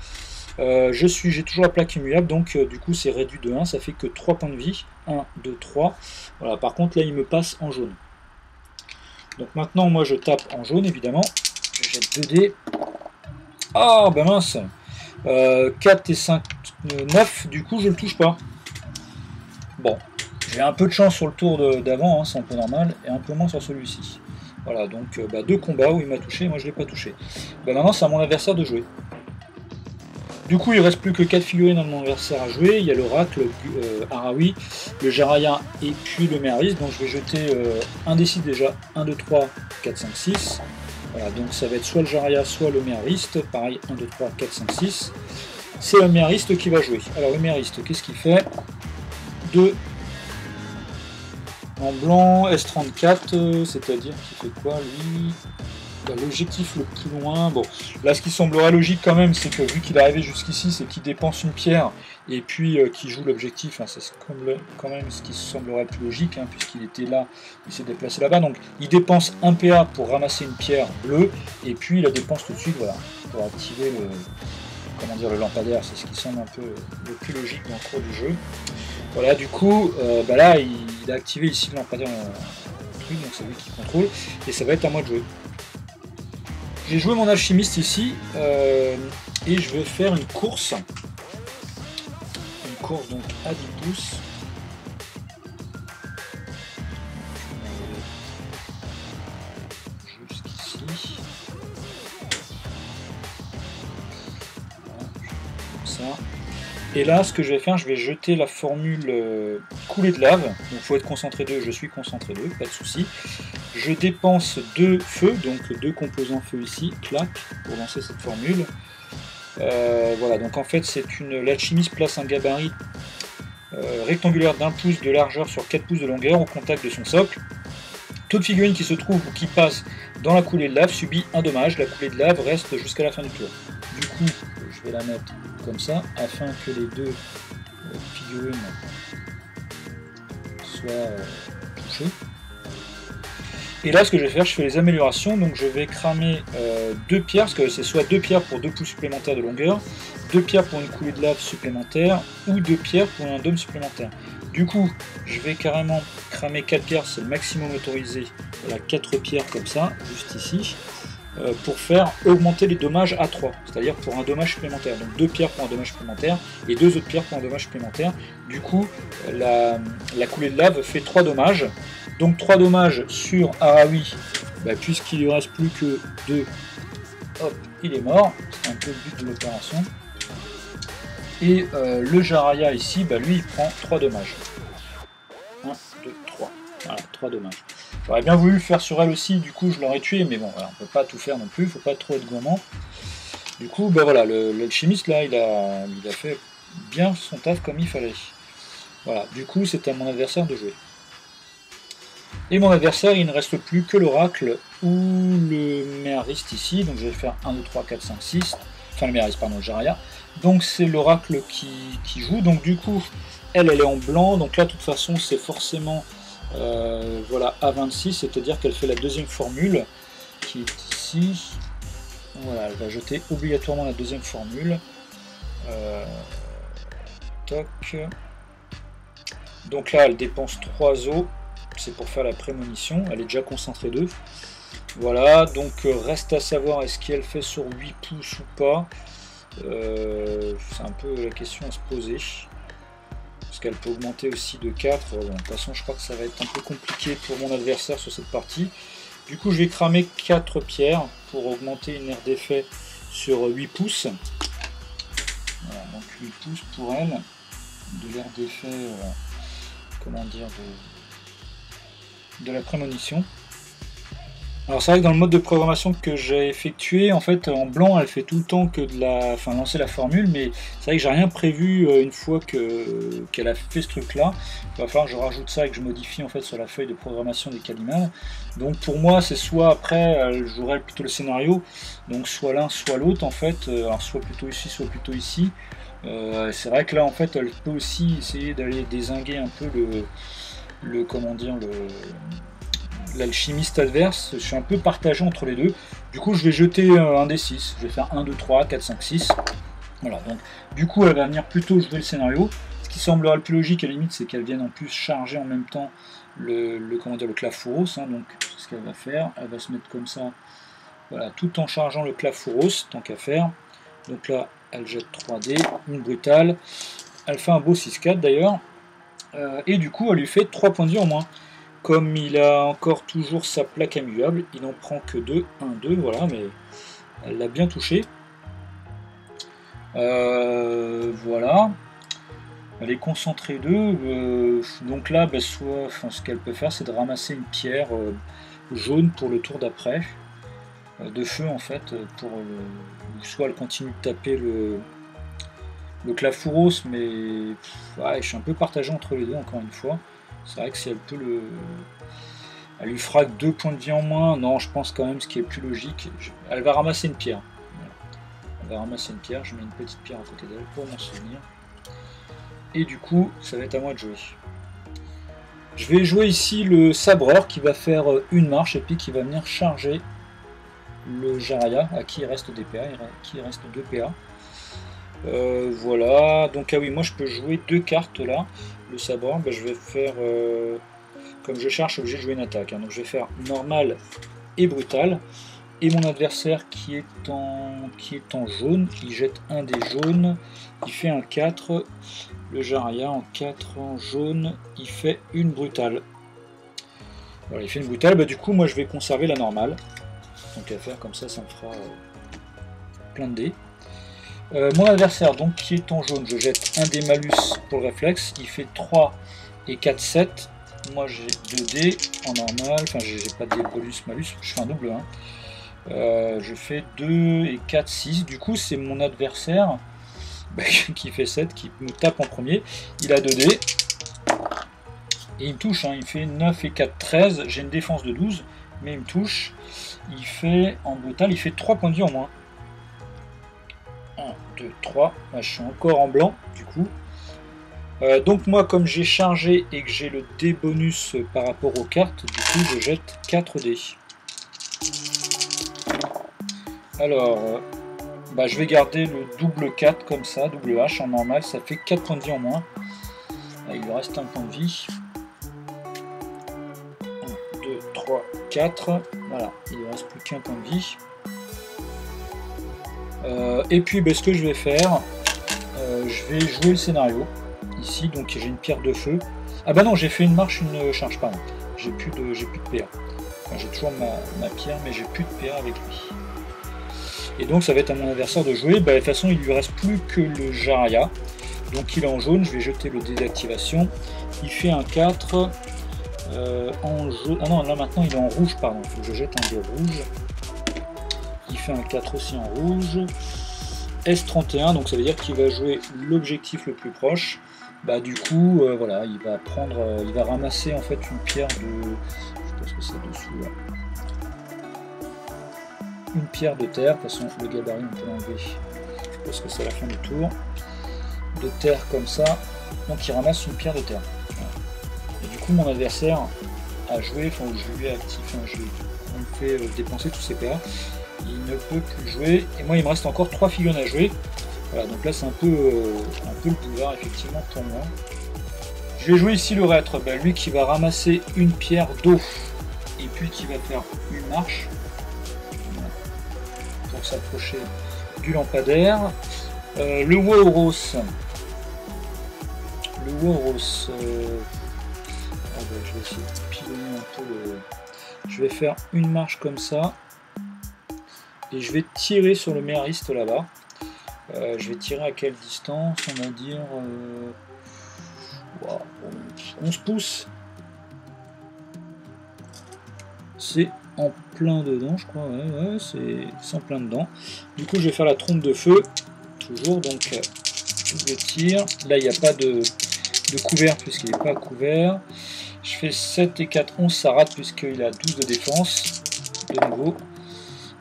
A: j'ai toujours la plaque immuable, donc du coup c'est réduit de 1, ça fait que 3 points de vie, 1, 2, 3, voilà, par contre là il me passe en jaune. Donc maintenant, moi, je tape en jaune, évidemment. Je jette 2 dés. Ah, mince 4 et 5, 9. Du coup, je ne le touche pas. Bon, j'ai un peu de chance sur le tour d'avant, c'est un peu normal, et un peu moins sur celui-ci. Voilà, donc 2 combats où il m'a touché, moi je ne l'ai pas touché. Maintenant, c'est à mon adversaire de jouer. Du coup, il ne reste plus que 4 figurines à mon adversaire à jouer. Il y a l'Oracle, le Arawi, le Jaraya et puis le Méharis. Donc je vais jeter un des 6 déjà. 1, 2, 3, 4, 5, 6. Voilà, donc ça va être soit le Jaraya, soit le Méhariste. Pareil, 1, 2, 3, 4, 5, 6. C'est le Méhariste qui va jouer. Alors le Méhariste, qu'est-ce qu'il fait? 2 en blanc, S34, c'est-à-dire qu'il fait quoi lui? L'objectif le plus loin, bon, là ce qui semblerait logique quand même, c'est que vu qu'il est arrivé jusqu'ici, c'est qu'il dépense une pierre et puis qu'il joue l'objectif, c'est quand même ce qui semblerait plus logique, puisqu'il était là, il s'est déplacé là-bas, donc il dépense un PA pour ramasser une pierre bleue, et puis il la dépense tout de suite, voilà, pour activer le lampadaire, c'est ce qui semble un peu le plus logique dans le cours du jeu. Voilà, du coup, là il a activé ici le lampadaire plus, donc c'est lui qui contrôle, et ça va être à moi de jouer. J'ai joué mon alchimiste ici, et je vais faire une course. Une course donc à 10 pouces. Jusqu'ici. Voilà, comme ça. Et là, ce que je vais faire, je vais jeter la formule coulée de lave. Donc il faut être concentré 2, je suis concentré 2, pas de souci. Je dépense 2 feux, donc 2 composants feu ici, clac, pour lancer cette formule. Voilà, donc en fait, l'alchimiste place un gabarit rectangulaire d'1 pouce de largeur sur 4 pouces de longueur au contact de son socle. Toute figurine qui se trouve ou qui passe dans la coulée de lave subit un dommage. La coulée de lave reste jusqu'à la fin du tour. Du coup, je vais la mettre comme ça, afin que les deux figurines soient touchées. Et là, ce que je vais faire, je fais les améliorations. Donc je vais cramer 2 pierres, parce que c'est soit 2 pierres pour 2 pouces supplémentaires de longueur, 2 pierres pour une coulée de lave supplémentaire, ou 2 pierres pour un dôme supplémentaire. Du coup, je vais carrément cramer 4 pierres, c'est le maximum autorisé. Voilà, 4 pierres comme ça, juste ici. Pour faire augmenter les dommages à 3, c'est-à-dire pour un dommage supplémentaire. Donc 2 pierres pour un dommage supplémentaire et 2 autres pierres pour un dommage supplémentaire. Du coup, la coulée de lave fait 3 dommages. Donc 3 dommages sur Arawi, puisqu'il ne lui reste plus que 2, hop, il est mort. C'est un peu le but de l'opération. Et le Jaraya ici, lui il prend 3 dommages. 1, 2, 3. Voilà, 3 dommages. J'aurais bien voulu le faire sur elle aussi, du coup je l'aurais tué, mais bon, voilà, on peut pas tout faire non plus, il faut pas trop être gourmand. Du coup, voilà, l'alchimiste là, il a fait bien son taf comme il fallait. Voilà, du coup c'est à mon adversaire de jouer. Et mon adversaire, il ne reste plus que l'oracle ou le méariste ici, donc je vais faire 1, 2, 3, 4, 5, 6, enfin le méariste, pardon, le Jaraya. Donc c'est l'oracle qui joue, donc du coup, elle est en blanc, donc là de toute façon c'est forcément... voilà, A26, c'est-à-dire qu'elle fait la deuxième formule qui est ici. Voilà, elle va jeter obligatoirement la deuxième formule. Toc. Donc là, elle dépense 3 os, c'est pour faire la prémonition. Elle est déjà concentrée 2. Voilà, donc reste à savoir est-ce qu'elle fait sur 8 pouces ou pas. C'est un peu la question à se poser. Parce qu'elle peut augmenter aussi de 4. Bon, de toute façon, je crois que ça va être un peu compliqué pour mon adversaire sur cette partie. Du coup, je vais cramer 4 pierres pour augmenter une aire d'effet sur 8 pouces. Voilà, donc 8 pouces pour elle. De l'aire d'effet, comment dire, de la prémonition. Alors c'est vrai que dans le mode de programmation que j'ai effectué, en fait en blanc elle fait tout le temps que lancer la formule, mais c'est vrai que j'ai rien prévu une fois qu'elle a fait ce truc là. Il va falloir que je rajoute ça et que je modifie en fait sur la feuille de programmation des Calimans. Donc pour moi c'est soit après je jouerai plutôt le scénario, donc soit l'un soit l'autre en fait, alors soit plutôt ici soit plutôt ici. C'est vrai que là en fait elle peut aussi essayer d'aller dézinguer un peu l'alchimiste adverse. Je suis un peu partagé entre les deux. Du coup, je vais jeter un des 6. Je vais faire 1, 2, 3, 4, 5, 6. Voilà, donc du coup, elle va venir plutôt jouer le scénario. Ce qui semblera le plus logique à la limite, c'est qu'elle vienne en plus charger en même temps le Clafouros. Hein, donc, c'est ce qu'elle va faire. Elle va se mettre comme ça, voilà, tout en chargeant le Clafouros, tant qu'à faire. Donc là, elle jette 3D, une brutale. Elle fait un beau 6-4 d'ailleurs. Et du coup, elle lui fait 3 points de vie en moins. Comme il a encore toujours sa plaque immuable, il n'en prend que 2, 1, 2, voilà, mais elle l'a bien touché. Voilà. Elle est concentrée 2, donc là, ce qu'elle peut faire, c'est de ramasser une pierre jaune pour le tour d'après, de feu en fait, soit elle continue de taper le Clafouros, mais ouais, je suis un peu partagé entre les deux encore une fois. C'est vrai que si elle peut elle lui fera 2 points de vie en moins. Non, je pense quand même ce qui est plus logique. Elle va ramasser une pierre. Voilà. Elle va ramasser une pierre. Je mets une petite pierre à côté d'elle pour m'en souvenir. Et du coup, ça va être à moi de jouer. Je vais jouer ici le sabreur qui va faire une marche et puis qui va venir charger le Jaraya à qui il reste des PA, à qui il reste 2 PA. Voilà, donc ah oui, moi je peux jouer 2 cartes là. Le sabreur, je vais faire comme je charge, je suis obligé de jouer une attaque. Hein. Donc je vais faire normal et brutal. Et mon adversaire qui est en jaune, il jette un des jaunes, il fait un 4. Le Jarria en 4 en jaune, il fait une brutale. Voilà, il fait une brutale. Bah, du coup, moi je vais conserver la normale. Donc à faire comme ça, ça me fera plein de dés. Mon adversaire, donc qui est en jaune, je jette un des malus pour le réflexe. Il fait 3 et 4, 7. Moi j'ai 2 dés en normal. Enfin, j'ai pas de dés bonus malus, je fais un double 1. Je fais 2 et 4, 6. Du coup, c'est mon adversaire qui fait 7, qui me tape en premier. Il a 2 dés. Et il me touche. Hein. Il fait 9 et 4, 13. J'ai une défense de 12. Mais il me touche. Il fait, en brutal, il fait 3 points de vie en moins. 1, 2, 3. Là, je suis encore en blanc, du coup. Donc moi, comme j'ai chargé et que j'ai le dé bonus par rapport aux cartes, du coup, je jette 4 dés. Alors, je vais garder le double 4 comme ça, double H en normal, ça fait 4 points de vie en moins. Là, il lui reste un point de vie. 1, 2, 3, 4. Voilà, il ne reste plus qu'un point de vie. Et puis, ce que je vais faire, je vais jouer le scénario. Ici, donc j'ai une pierre de feu. Ah bah non, j'ai fait une marche, une charge, pardon. J'ai plus de PA. Enfin, j'ai toujours ma pierre, mais j'ai plus de PA avec lui. Et donc ça va être à mon adversaire de jouer. De toute façon, il lui reste plus que le Jarria. Donc il est en jaune, je vais jeter le dé d'activation. Il fait un 4 en jaune. Ah non, là maintenant il est en rouge, pardon. Il faut que je jette un dé rouge. Il fait un 4 aussi en rouge. S31, donc ça veut dire qu'il va jouer l'objectif le plus proche. Du coup, voilà, il va prendre, il va ramasser en fait une pierre de, je pense que c'est dessous là. Une pierre de terre. De toute façon, le gabarit on peut l'enlever. Je pense que c'est la fin du tour. De terre comme ça. Donc il ramasse une pierre de terre. Voilà. Et du coup, mon adversaire a joué, enfin je lui ai activé, on me fait dépenser tous ses PA. Il ne peut plus jouer. Et moi, il me reste encore 3 figurines à jouer. Voilà, donc là c'est un peu le boulevard effectivement pour moi. Je vais jouer ici le reître, lui qui va ramasser une pierre d'eau et puis qui va faire une marche pour s'approcher du lampadaire. Le Wauros, je vais essayer de pilonner un peu le... Je vais faire une marche comme ça et je vais tirer sur le méariste là-bas. Je vais tirer à quelle distance? On va dire 11 pouces. C'est en plein dedans, je crois. Ouais, c'est en plein dedans. Du coup, je vais faire la trompe de feu. Toujours, donc double tir. Là, il n'y a pas de couvert puisqu'il n'est pas couvert. Je fais 7 et 4, 11. Ça rate puisqu'il a 12 de défense. De nouveau.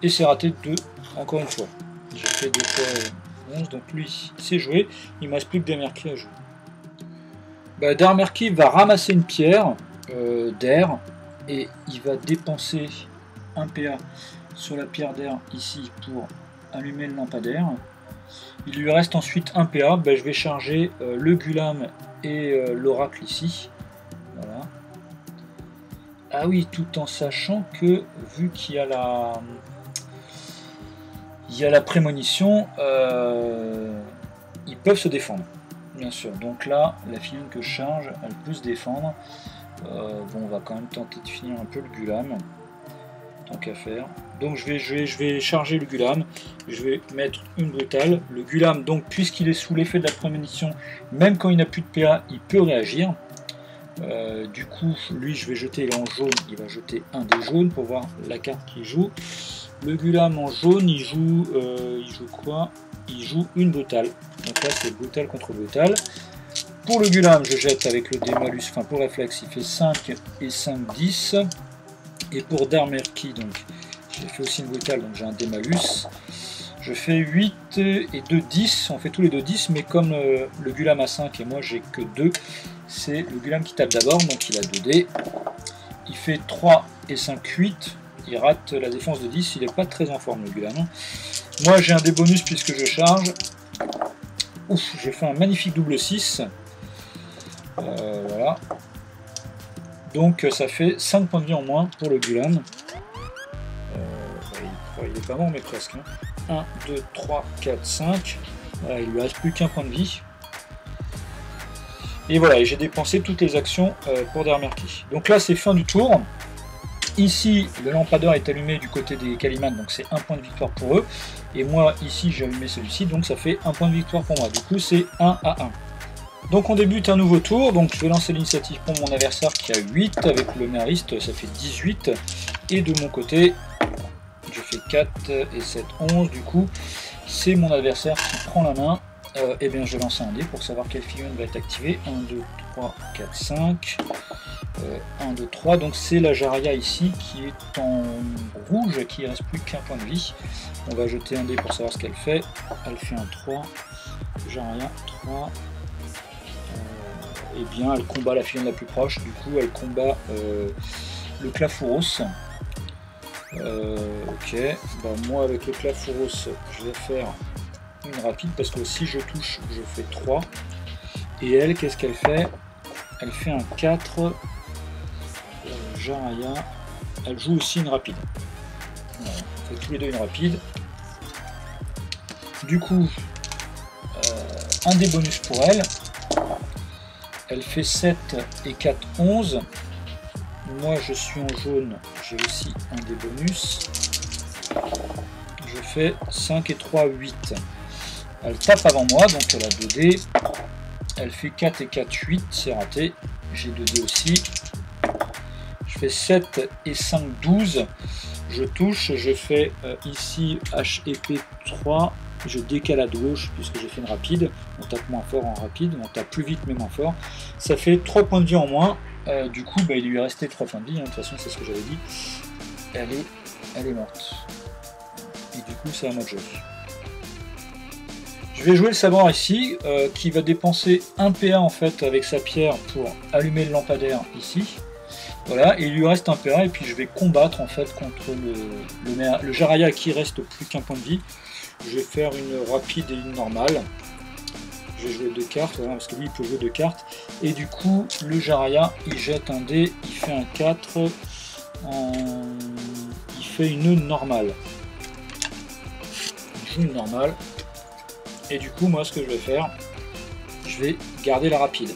A: Et c'est raté 2, encore une fois. J'ai fait 2 fois 11, donc lui c'est joué. Il ne me reste plus que Damerki à jouer. Damerki va ramasser une pierre d'air et il va dépenser un PA sur la pierre d'air ici pour allumer le lampadaire. Il lui reste ensuite un PA. Je vais charger le Gulam et l'oracle ici. Voilà. Ah oui, tout en sachant que vu qu'il y a la prémonition, ils peuvent se défendre, bien sûr. Donc là, la figurine que je charge, elle peut se défendre. On va quand même tenter de finir un peu le Gulam, tant qu'à faire. Donc je vais charger le Gulam, je vais mettre une brutale. Le Gulam, donc puisqu'il est sous l'effet de la prémonition, même quand il n'a plus de PA, il peut réagir. Du coup, lui, je vais jeter, il est en jaune, il va jeter un des jaunes pour voir la carte qu'il joue. Le Gulam en jaune, il joue quoi? Il joue une brutale. Donc là, c'est brutale contre brutale. Pour le Gulam, je jette avec le dé malus, enfin pour réflexe, il fait 5 et 5, 10. Et pour Damerki, donc j'ai fait aussi une brutale, donc j'ai un dé malus. Je fais 8 et 2, 10. On fait tous les deux 10, mais comme le Gulam a 5 et moi j'ai que 2, c'est le Gulam qui tape d'abord, donc il a 2 dés. Il fait 3 et 5, 8. Il rate la défense de 10, il n'est pas très en forme le Gulam. Moi j'ai un dé bonus puisque je charge. Ouf, j'ai fait un magnifique double 6. Voilà. Donc ça fait 5 points de vie en moins pour le Gulam. Il est pas mort mais presque. 1, 2, 3, 4, 5. Voilà, il lui reste plus qu'un point de vie. Et voilà, j'ai dépensé toutes les actions pour Dermerky. Donc là c'est fin du tour. Ici le lampadaire est allumé du côté des Calimans, donc c'est un point de victoire pour eux. Et moi ici j'ai allumé celui-ci, donc ça fait un point de victoire pour moi. Du coup c'est 1 à 1. Donc on débute un nouveau tour, donc je vais lancer l'initiative pour mon adversaire qui a 8, avec le Meriste ça fait 18, et de mon côté je fais 4 et 7, 11, du coup c'est mon adversaire qui prend la main. Et bien je lance un dé pour savoir quelle figurine va être activée. 1, 2, 3, 4, 5, 1, 2, 3, donc c'est la Jaraya ici qui est en rouge, qui ne reste plus qu'un point de vie. On va jeter un dé pour savoir ce qu'elle fait. Elle fait un 3, Jaraya 3. Et bien elle combat la figurine la plus proche, du coup elle combat le Clafouros. Ok, bah, moi avec le Clafouros je vais faire une rapide parce que si je touche je fais 3. Et elle, qu'est-ce qu'elle fait? Elle fait un 4. Jaraya, elle joue aussi une rapide. Voilà, on fait tous les deux une rapide. Du coup, un des bonus pour elle. Elle fait 7 et 4, 11. Moi je suis en jaune, j'ai aussi un des bonus. Je fais 5 et 3, 8. Elle tape avant moi, donc elle a 2 dés. Elle fait 4 et 4, 8, c'est raté. J'ai 2 dés aussi. Je fais 7 et 5, 12. Je touche, je fais ici H épée 3. Je décale à gauche puisque j'ai fait une rapide. On tape moins fort en rapide, on tape plus vite mais moins fort. Ça fait 3 points de vie en moins. Du coup, bah, il lui est resté 3 points de vie. Hein. De toute façon, c'est ce que j'avais dit. Elle est morte. Et du coup, c'est à moi de jouer. Je vais jouer le sabre ici, qui va dépenser un PA en fait avec sa pierre pour allumer le lampadaire ici. Voilà, et il lui reste un PA et puis je vais combattre en fait contre le Jaraya qui reste plus qu'un point de vie. Je vais faire une rapide et une normale. Je vais jouer 2 cartes, voilà, parce que lui il peut jouer 2 cartes. Et du coup, le Jaraya il jette un dé, il fait un 4, il fait une normale. Il joue une normale. Et du coup, moi, ce que je vais faire, je vais garder la rapide.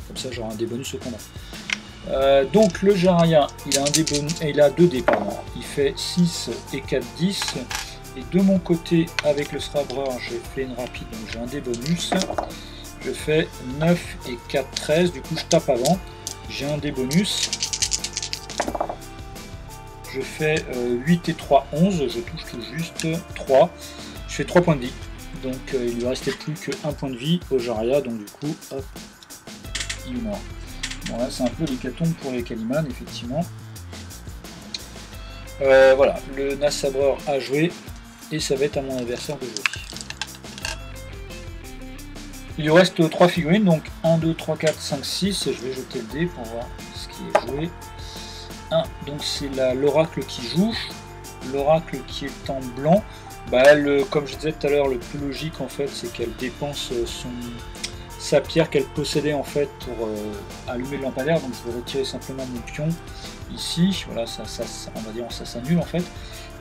A: Comme ça, j'aurai un dé bonus au combat. Donc, le Jaraya, il a un dé bonus, il a 2 dés, pardon. Il fait 6 et 4, 10. Et de mon côté, avec le Sabreur, j'ai fait une rapide, donc j'ai un dé bonus. Je fais 9 et 4, 13. Du coup, je tape avant. J'ai un dé bonus. Je fais 8 et 3, 11. Je touche tout juste 3. Je fais 3 points de vie. Donc il lui restait plus qu'un point de vie au Jaraya, donc du coup, hop, il est mort. Bon là c'est un peu l'hécatombe pour les Calimans, effectivement. Voilà, le Nassabreur a joué, et ça va être à mon adversaire de jouer. Il lui reste 3 figurines, donc 1, 2, 3, 4, 5, 6, et je vais jeter le dé pour voir ce qui est joué. 1, donc c'est l'oracle qui joue, l'oracle qui est en blanc. Bah elle, comme je disais tout à l'heure, le plus logique en fait, c'est qu'elle dépense sa pierre qu'elle possédait en fait pour allumer le lampadaire. Donc je vais retirer simplement mon pion ici. Voilà, ça on va dire ça s'annule en fait.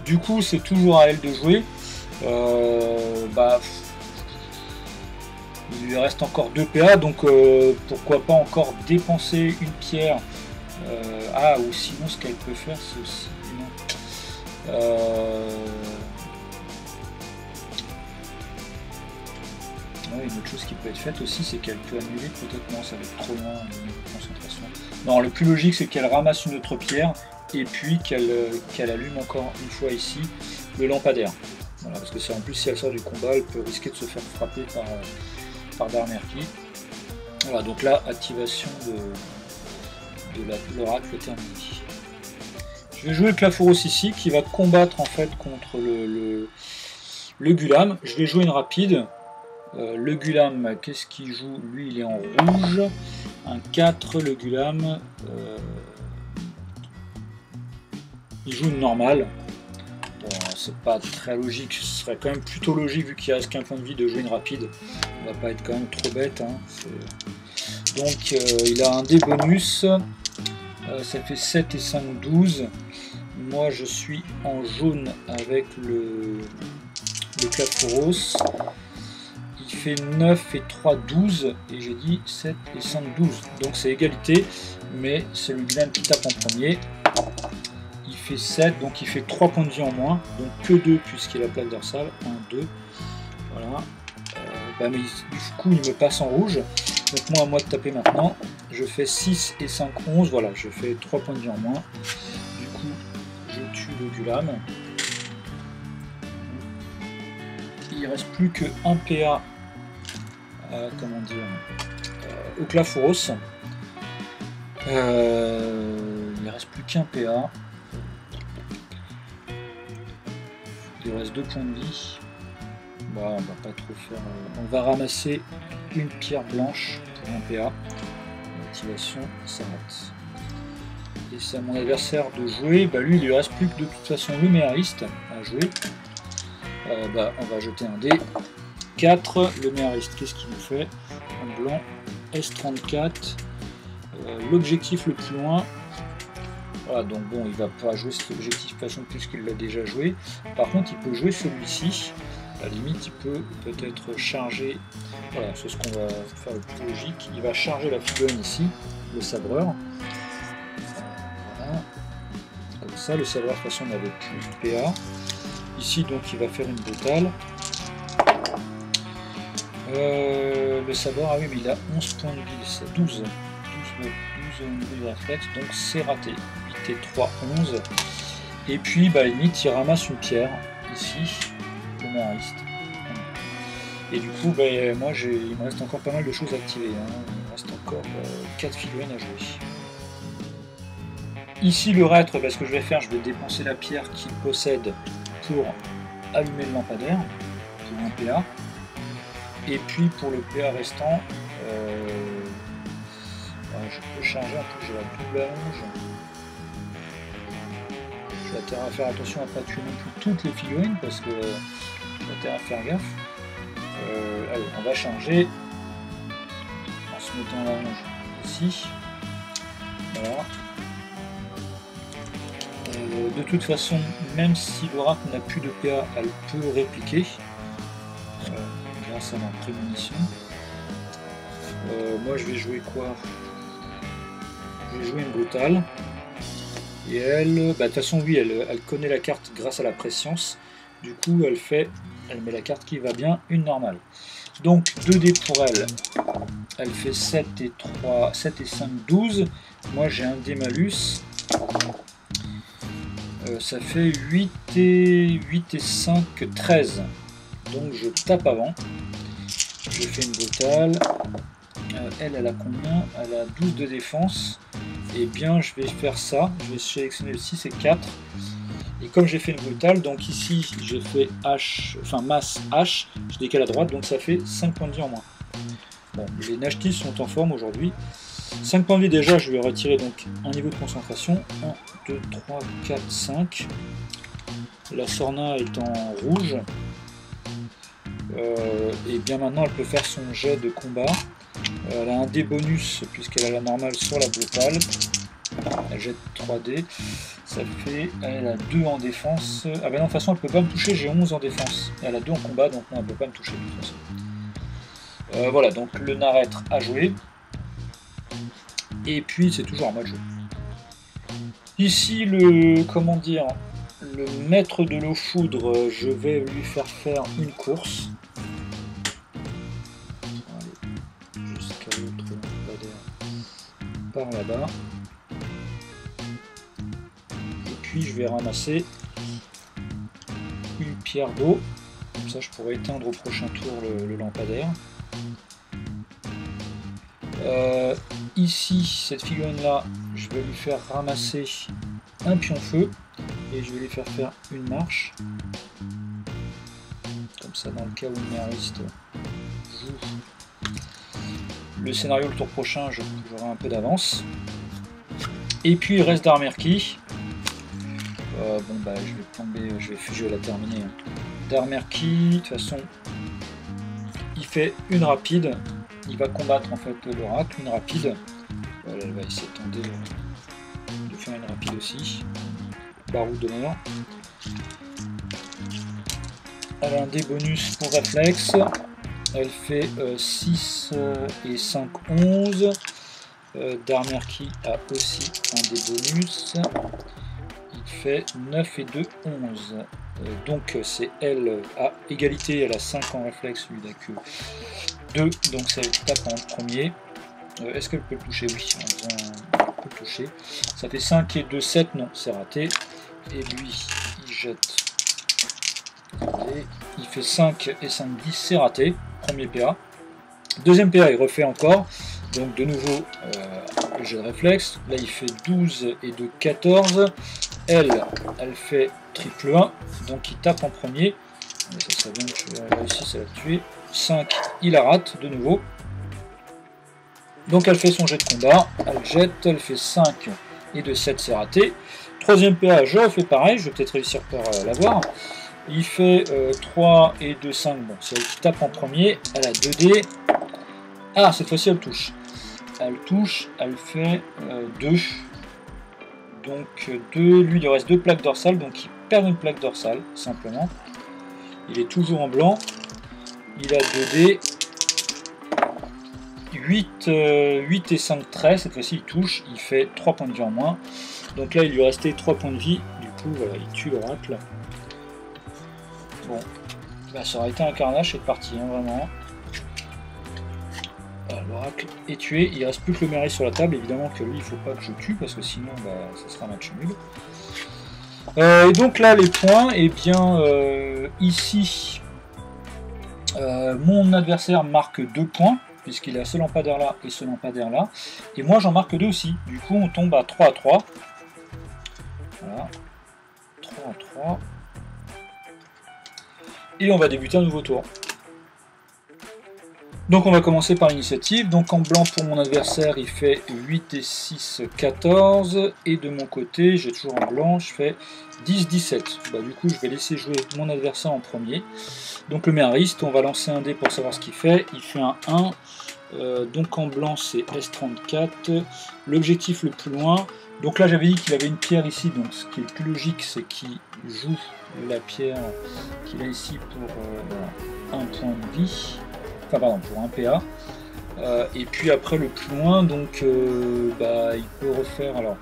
A: Du coup, c'est toujours à elle de jouer. Bah, il lui reste encore 2 PA, donc pourquoi pas encore dépenser une pierre. Ou sinon, ce qu'elle peut faire, c'est aussi une autre chose qui peut être faite aussi, c'est qu'elle peut annuler, peut-être non, ça va être trop loin au niveau de concentration. Non, le plus logique, c'est qu'elle ramasse une autre pierre et puis qu'elle allume encore une fois ici le lampadaire. Voilà, parce que c'est en plus, si elle sort du combat, elle peut risquer de se faire frapper par Dermerky. Voilà, donc là, activation de l'oracle terminé. Je vais jouer le Clafouros ici, qui va combattre en fait contre le Gulam. Je vais jouer une rapide. Le Gulam, qu'est-ce qu'il joue? Lui, il est en rouge. Un 4, le Gulam. Il joue une normale. Bon, c'est pas très logique. Ce serait quand même plutôt logique, vu qu'il reste qu'un point de vie, de jouer une rapide. On va pas être quand même trop bête. Hein. Donc, il a un dé bonus. Ça fait 7 et 5, 12. Moi je suis en jaune avec le Claphoros. Il fait 9 et 3, 12. Et j'ai dit 7 et 5, 12. Donc c'est égalité. Mais c'est le vilain qui tape en premier. Il fait 7, donc il fait 3 points de vie en moins. Donc que 2 puisqu'il a plaque dorsale. 1, 2. Voilà. Mais du coup il me passe en rouge. Donc moi à moi de taper maintenant. Je fais 6 et 5, 11. Voilà, je fais 3 points de vie en moins. Du coup, je tue le Gulam. Il ne reste plus que 1 PA. Comment dire, au Claphoros. Il ne reste plus qu'un PA. Il reste 2 points de vie. Bah, on va pas trop faire. On va ramasser une pierre blanche pour un PA. L'activation s'arrête. Et c'est à mon adversaire de jouer. Bah, lui, il lui reste plus que de toute façon le méhariste à jouer. On va jeter un dé. 4. Le méhariste, qu'est-ce qu'il nous fait? En blanc. S34. L'objectif le plus loin. Voilà, donc bon, il va pas jouer cet objectif de façon puisqu'il l'a déjà joué. Par contre, il peut jouer celui-ci. À la limite, il peut peut-être charger. Voilà, c'est ce qu'on va faire le plus logique. Il va charger la figurine ici, le sabreur. Voilà. Comme ça, le sabreur, de toute façon, n'avait plus de PA. Ici, donc, il va faire une brutale. Le sabreur, ah oui, mais il a 11 points de vie, c'est 12 au niveau du réflexe, donc c'est raté. 8 et 3, 11. Et puis, à la limite, il ramasse une pierre, ici, le méhariste. Et du coup, moi, il me reste encore pas mal de choses à activer. Hein. Il me reste encore 4 figurines à jouer. Ici, le rêtre, ce que je vais faire, je vais dépenser la pierre qu'il possède pour allumer le lampadaire, pour un PA. Et puis, pour le PA restant, je peux charger, en plus j'ai la double allonge. Je vais intérêt à faire attention à ne pas tuer non plus toutes les figurines parce que j'ai intérêt à faire gaffe. Allez, on va charger en se mettant l'allonge ici. Voilà. De toute façon, même si l'oracle n'a plus de PA, elle peut répliquer grâce à ma prémunition. Moi je vais jouer quoi? Je vais jouer une brutale. Et elle, de toute façon oui, elle connaît la carte grâce à la préscience. Du coup elle met la carte qui va bien, une normale. Donc 2 dés pour elle. Elle fait 7 et 5, 12. Moi j'ai un dé malus. Ça fait 8 et 5, 13. Donc je tape avant. Je fais une brutale. Elle a combien? Elle a 12 de défense. Et bien je vais faire ça. Je vais sélectionner le 6 et 4. Et comme j'ai fait une brutale, donc ici j'ai fait H, enfin masse H, je décale à droite, donc ça fait 5 points de vie en moins. Bon, les Nashtis sont en forme aujourd'hui. 5 points de vie déjà, je vais retirer donc un niveau de concentration. 1, 2, 3, 4, 5. La Sorna est en rouge. Et bien maintenant elle peut faire son jet de combat. Elle a un dé bonus puisqu'elle a la normale sur la brutale. Elle jette 3 dés. Ça fait. Elle a 2 en défense. Ah ben non, de toute façon elle peut pas me toucher, j'ai 11 en défense. Et elle a 2 en combat, donc non, elle peut pas me toucher de toute façon. Voilà, donc le Narêtre à jouer. Et puis c'est toujours en mode jeu. Ici le. Comment dire. Le maître de l'eau foudre, je vais lui faire une course. Allez, jusqu'à l'autre lampadaire par là-bas. Et puis je vais ramasser une pierre d'eau. Comme ça je pourrais éteindre au prochain tour le lampadaire. Ici, cette figurine là, je vais lui faire ramasser un pion feu. Et je vais lui faire une marche. Comme ça, dans le cas où le méhariste joue le scénario le tour prochain, j'aurai un peu d'avance. Et puis il reste Darmerki. Je vais tomber, je vais la terminer. Darmerki, de toute façon, il fait une rapide. Il va combattre en fait l'oracle, une rapide. Voilà, elle va essayer de tenter de faire une rapide aussi. Barreau d'honneur. Elle a un dé bonus pour réflexe. Elle fait 6 et 5, 11. Darmerki a aussi un dé bonus. Il fait 9 et 2, 11. Donc c'est elle à égalité, elle a 5 en réflexe, lui il n'a que 2, donc ça tape en premier. Est-ce qu'elle peut le toucher? Oui, en faisant, elle peut le toucher. Ça fait 5 et 2, 7, non, c'est raté. Et lui, il jette. Et il fait 5 et 5, 10, c'est raté. Premier PA. Deuxième PA, il refait encore. Donc de nouveau, jet de réflexe. Là, il fait 12 et 2, 14. Elle fait triple 1. Donc il tape en premier. Ça serait bien que je réussisse à la tuer. 5, il la rate de nouveau. Donc elle fait son jet de combat. Elle jette, elle fait 5 et 2, 7, c'est raté. Troisième PA, je refais pareil. Je vais peut-être réussir par l'avoir. Il fait 3 et 2, 5. Bon, c'est elle qui tape en premier. Elle a 2 dés. Ah, cette fois-ci, elle touche. Elle touche, elle fait 2. Donc 2, lui, il lui reste 2 plaques dorsales. Donc il perd une plaque dorsale, simplement. Il est toujours en blanc. Il a 2 dés. 8 et 5, 13. Cette fois-ci, il touche. Il fait 3 points de vie en moins. Donc là, il lui restait 3 points de vie. Du coup, voilà, il tue l'oracle. Bon, bah, ça aurait été un carnage cette partie, hein, vraiment. L'oracle est tué, il ne reste plus que le Mary sur la table, évidemment que lui il ne faut pas que je tue parce que sinon bah, ça sera un match nul. Et donc là les points, et bien ici mon adversaire marque 2 points puisqu'il a ce lampadaire là et ce lampadaire là, et moi j'en marque 2 aussi, du coup on tombe à 3 à 3. Voilà, 3 à 3. Et on va débuter un nouveau tour. Donc on va commencer par l'initiative. Donc en blanc pour mon adversaire, il fait 8 et 6, 14. Et de mon côté, j'ai toujours en blanc, je fais 10, 17. Bah, du coup, je vais laisser jouer mon adversaire en premier. Donc le méhariste, on va lancer un dé pour savoir ce qu'il fait. Il fait un 1. Donc en blanc, c'est S34. L'objectif le plus loin. Donc là, j'avais dit qu'il avait une pierre ici. Donc ce qui est plus logique, c'est qu'il joue la pierre qu'il a ici pour un point de vie. Enfin pardon, pour un PA. Et puis après le plus loin, donc bah, il peut refaire, alors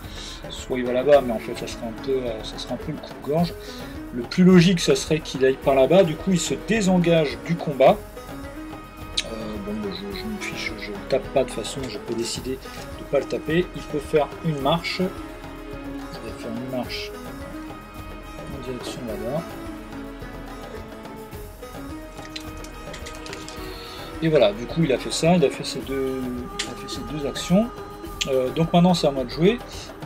A: soit il va là-bas, mais en fait ça sera un peu le coupe-gorge. Le plus logique, ça serait qu'il aille par là-bas, du coup il se désengage du combat. Bon, bah, je me fiche, je ne tape pas de toute façon, je peux décider de ne pas le taper. Il peut faire une marche. Il va faire une marche en direction là-bas. Et voilà, du coup il a fait ça, il a fait ces deux actions. Donc maintenant c'est à moi de jouer.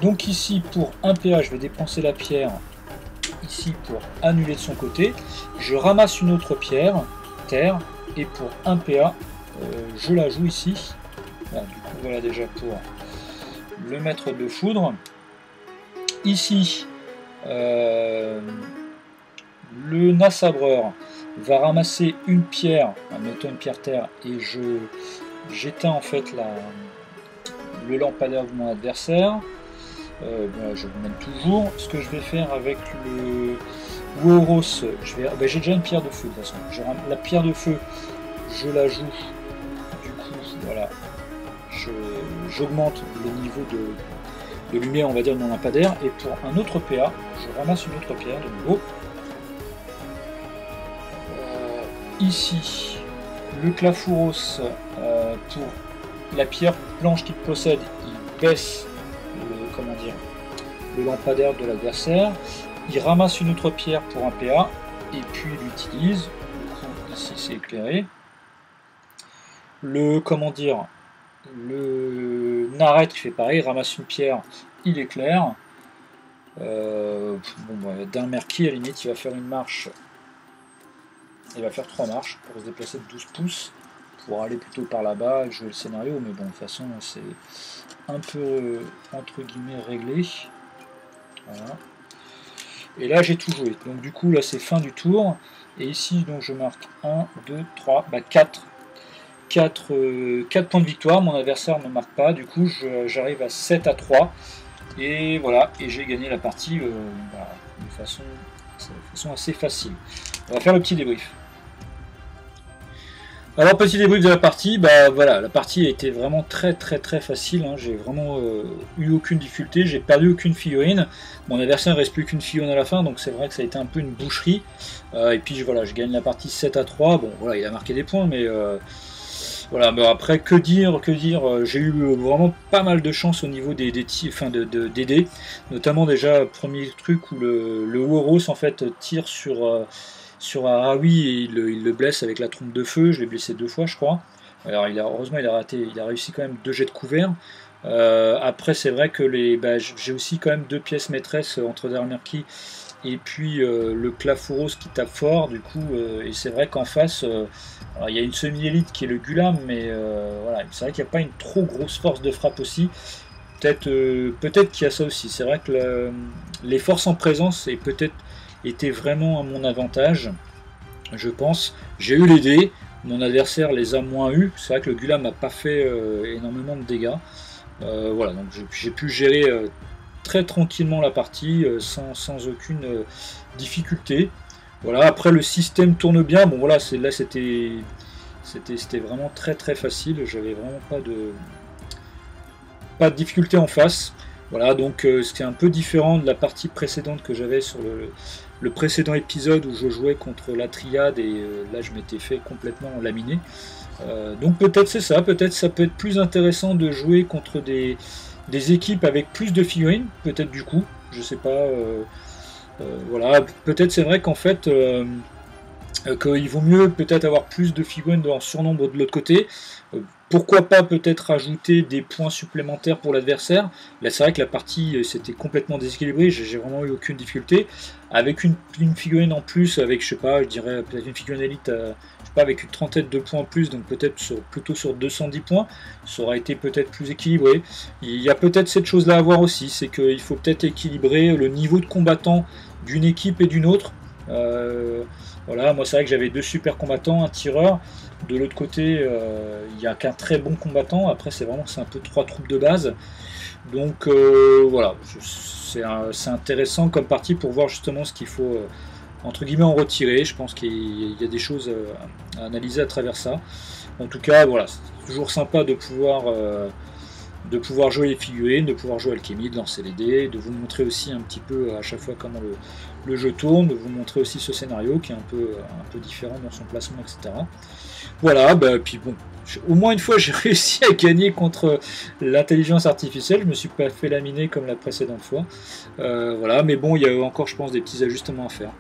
A: Donc ici pour un PA, je vais dépenser la pierre ici pour annuler de son côté. Je ramasse une autre pierre, terre, et pour un PA, je la joue ici. Voilà, du coup voilà déjà pour le maître de foudre. Ici, le nassabreur va ramasser une pierre, mettons une pierre terre, et j'éteins en fait le lampadaire de mon adversaire. Bon, je le mène toujours. Ce que je vais faire avec le Ouroros, j'ai déjà une pierre de feu de toute façon. La pierre de feu, je la joue. Du coup, voilà, j'augmente le niveau de lumière, on va dire, de mon lampadaire. Et pour un autre PA, je ramasse une autre pierre de nouveau. Ici, le Clafouros, pour la pierre blanche qu'il possède, il baisse le lampadaire de l'adversaire. Il ramasse une autre pierre pour un PA et puis il l'utilise. Ici c'est éclairé. Le Naret qui fait pareil, il ramasse une pierre, il éclaire. Darmerki, à la limite, il va faire une marche. Il va faire 3 marches pour se déplacer de 12 pouces pour aller plutôt par là-bas et jouer le scénario, mais bon, de toute façon, c'est un peu entre guillemets réglé. Voilà. Et là, j'ai tout joué. Donc, du coup, là, c'est fin du tour. Et ici, donc, je marque 1, 2, 3, 4 points de victoire. Mon adversaire ne marque pas. Du coup, j'arrive à 7 à 3. Et voilà, et j'ai gagné la partie de façon assez facile. On va faire le petit débrief. Alors petit débrief de la partie, voilà, la partie a été vraiment très facile, hein. J'ai vraiment eu aucune difficulté, j'ai perdu aucune figurine, mon adversaire ne reste plus qu'une figurine à la fin, donc c'est vrai que ça a été un peu une boucherie, et puis voilà, je gagne la partie 7-3, bon voilà, il a marqué des points, mais voilà, mais après que dire, j'ai eu vraiment pas mal de chance au niveau des dés, notamment déjà premier truc où le Ouros en fait tire sur Arawi et il le blesse avec la trompe de feu, je l'ai blessé 2 fois je crois. Alors heureusement il a réussi quand même 2 jets de couvert. Après c'est vrai que j'ai aussi quand même 2 pièces maîtresses entre Darmerki et puis le Clafouros qui tape fort du coup, et c'est vrai qu'en face il y a une semi-élite qui est le Gulam, mais voilà, c'est vrai qu'il n'y a pas une trop grosse force de frappe aussi. Peut-être qu'il y a ça aussi, c'est vrai que les forces en présence et peut-être était vraiment à mon avantage, je pense. J'ai eu les dés, mon adversaire les a moins eu. C'est vrai que le Gulam n'a pas fait énormément de dégâts. Voilà, donc j'ai pu gérer très tranquillement la partie sans aucune difficulté. Voilà, après le système tourne bien. Bon voilà, là c'était vraiment très facile. J'avais vraiment pas de difficulté en face. Voilà, donc c'était un peu différent de la partie précédente que j'avais sur le précédent épisode où je jouais contre la triade et là je m'étais fait complètement laminer. Donc peut-être c'est ça, peut-être ça peut être plus intéressant de jouer contre des équipes avec plus de figurines, peut-être du coup, je sais pas. Voilà, peut-être c'est vrai qu'en fait qu'il vaut mieux peut-être avoir plus de figurines en surnombre de l'autre côté. Pourquoi pas peut-être rajouter des points supplémentaires pour l'adversaire. Là c'est vrai que la partie c'était complètement déséquilibré, j'ai vraiment eu aucune difficulté. Avec une figurine en plus, avec je sais pas, je dirais peut-être une figurine élite, je sais pas, avec une trentaine de points en plus, donc peut-être plutôt sur 210 points, ça aurait été peut-être plus équilibré. Il y a peut-être cette chose-là à voir aussi, c'est qu'il faut peut-être équilibrer le niveau de combattant d'une équipe et d'une autre. Voilà, moi c'est vrai que j'avais 2 super combattants, un tireur. De l'autre côté, il n'y a qu'un très bon combattant. Après, c'est un peu 3 troupes de base. Donc voilà, c'est intéressant comme partie pour voir justement ce qu'il faut entre guillemets en retirer. Je pense qu'il y a des choses à analyser à travers ça. En tout cas, voilà, c'est toujours sympa de pouvoir jouer les figurines, de pouvoir jouer Alchemy, de lancer les dés, de vous montrer aussi un petit peu à chaque fois comment le jeu tourne, de vous montrer aussi ce scénario qui est un peu différent dans son placement, etc. Voilà, puis bon, au moins une fois j'ai réussi à gagner contre l'intelligence artificielle, je me suis pas fait laminer comme la précédente fois. Voilà, mais bon, il y a encore, je pense, des petits ajustements à faire.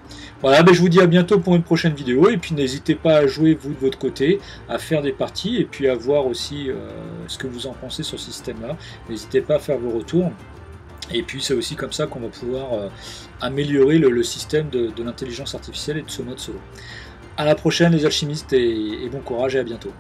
A: Voilà, je vous dis à bientôt pour une prochaine vidéo, et puis n'hésitez pas à jouer vous de votre côté, à faire des parties, et puis à voir aussi ce que vous en pensez sur ce système-là. N'hésitez pas à faire vos retours. Et puis c'est aussi comme ça qu'on va pouvoir améliorer le système de l'intelligence artificielle et de ce mode solo. A la prochaine les alchimistes et bon courage et à bientôt.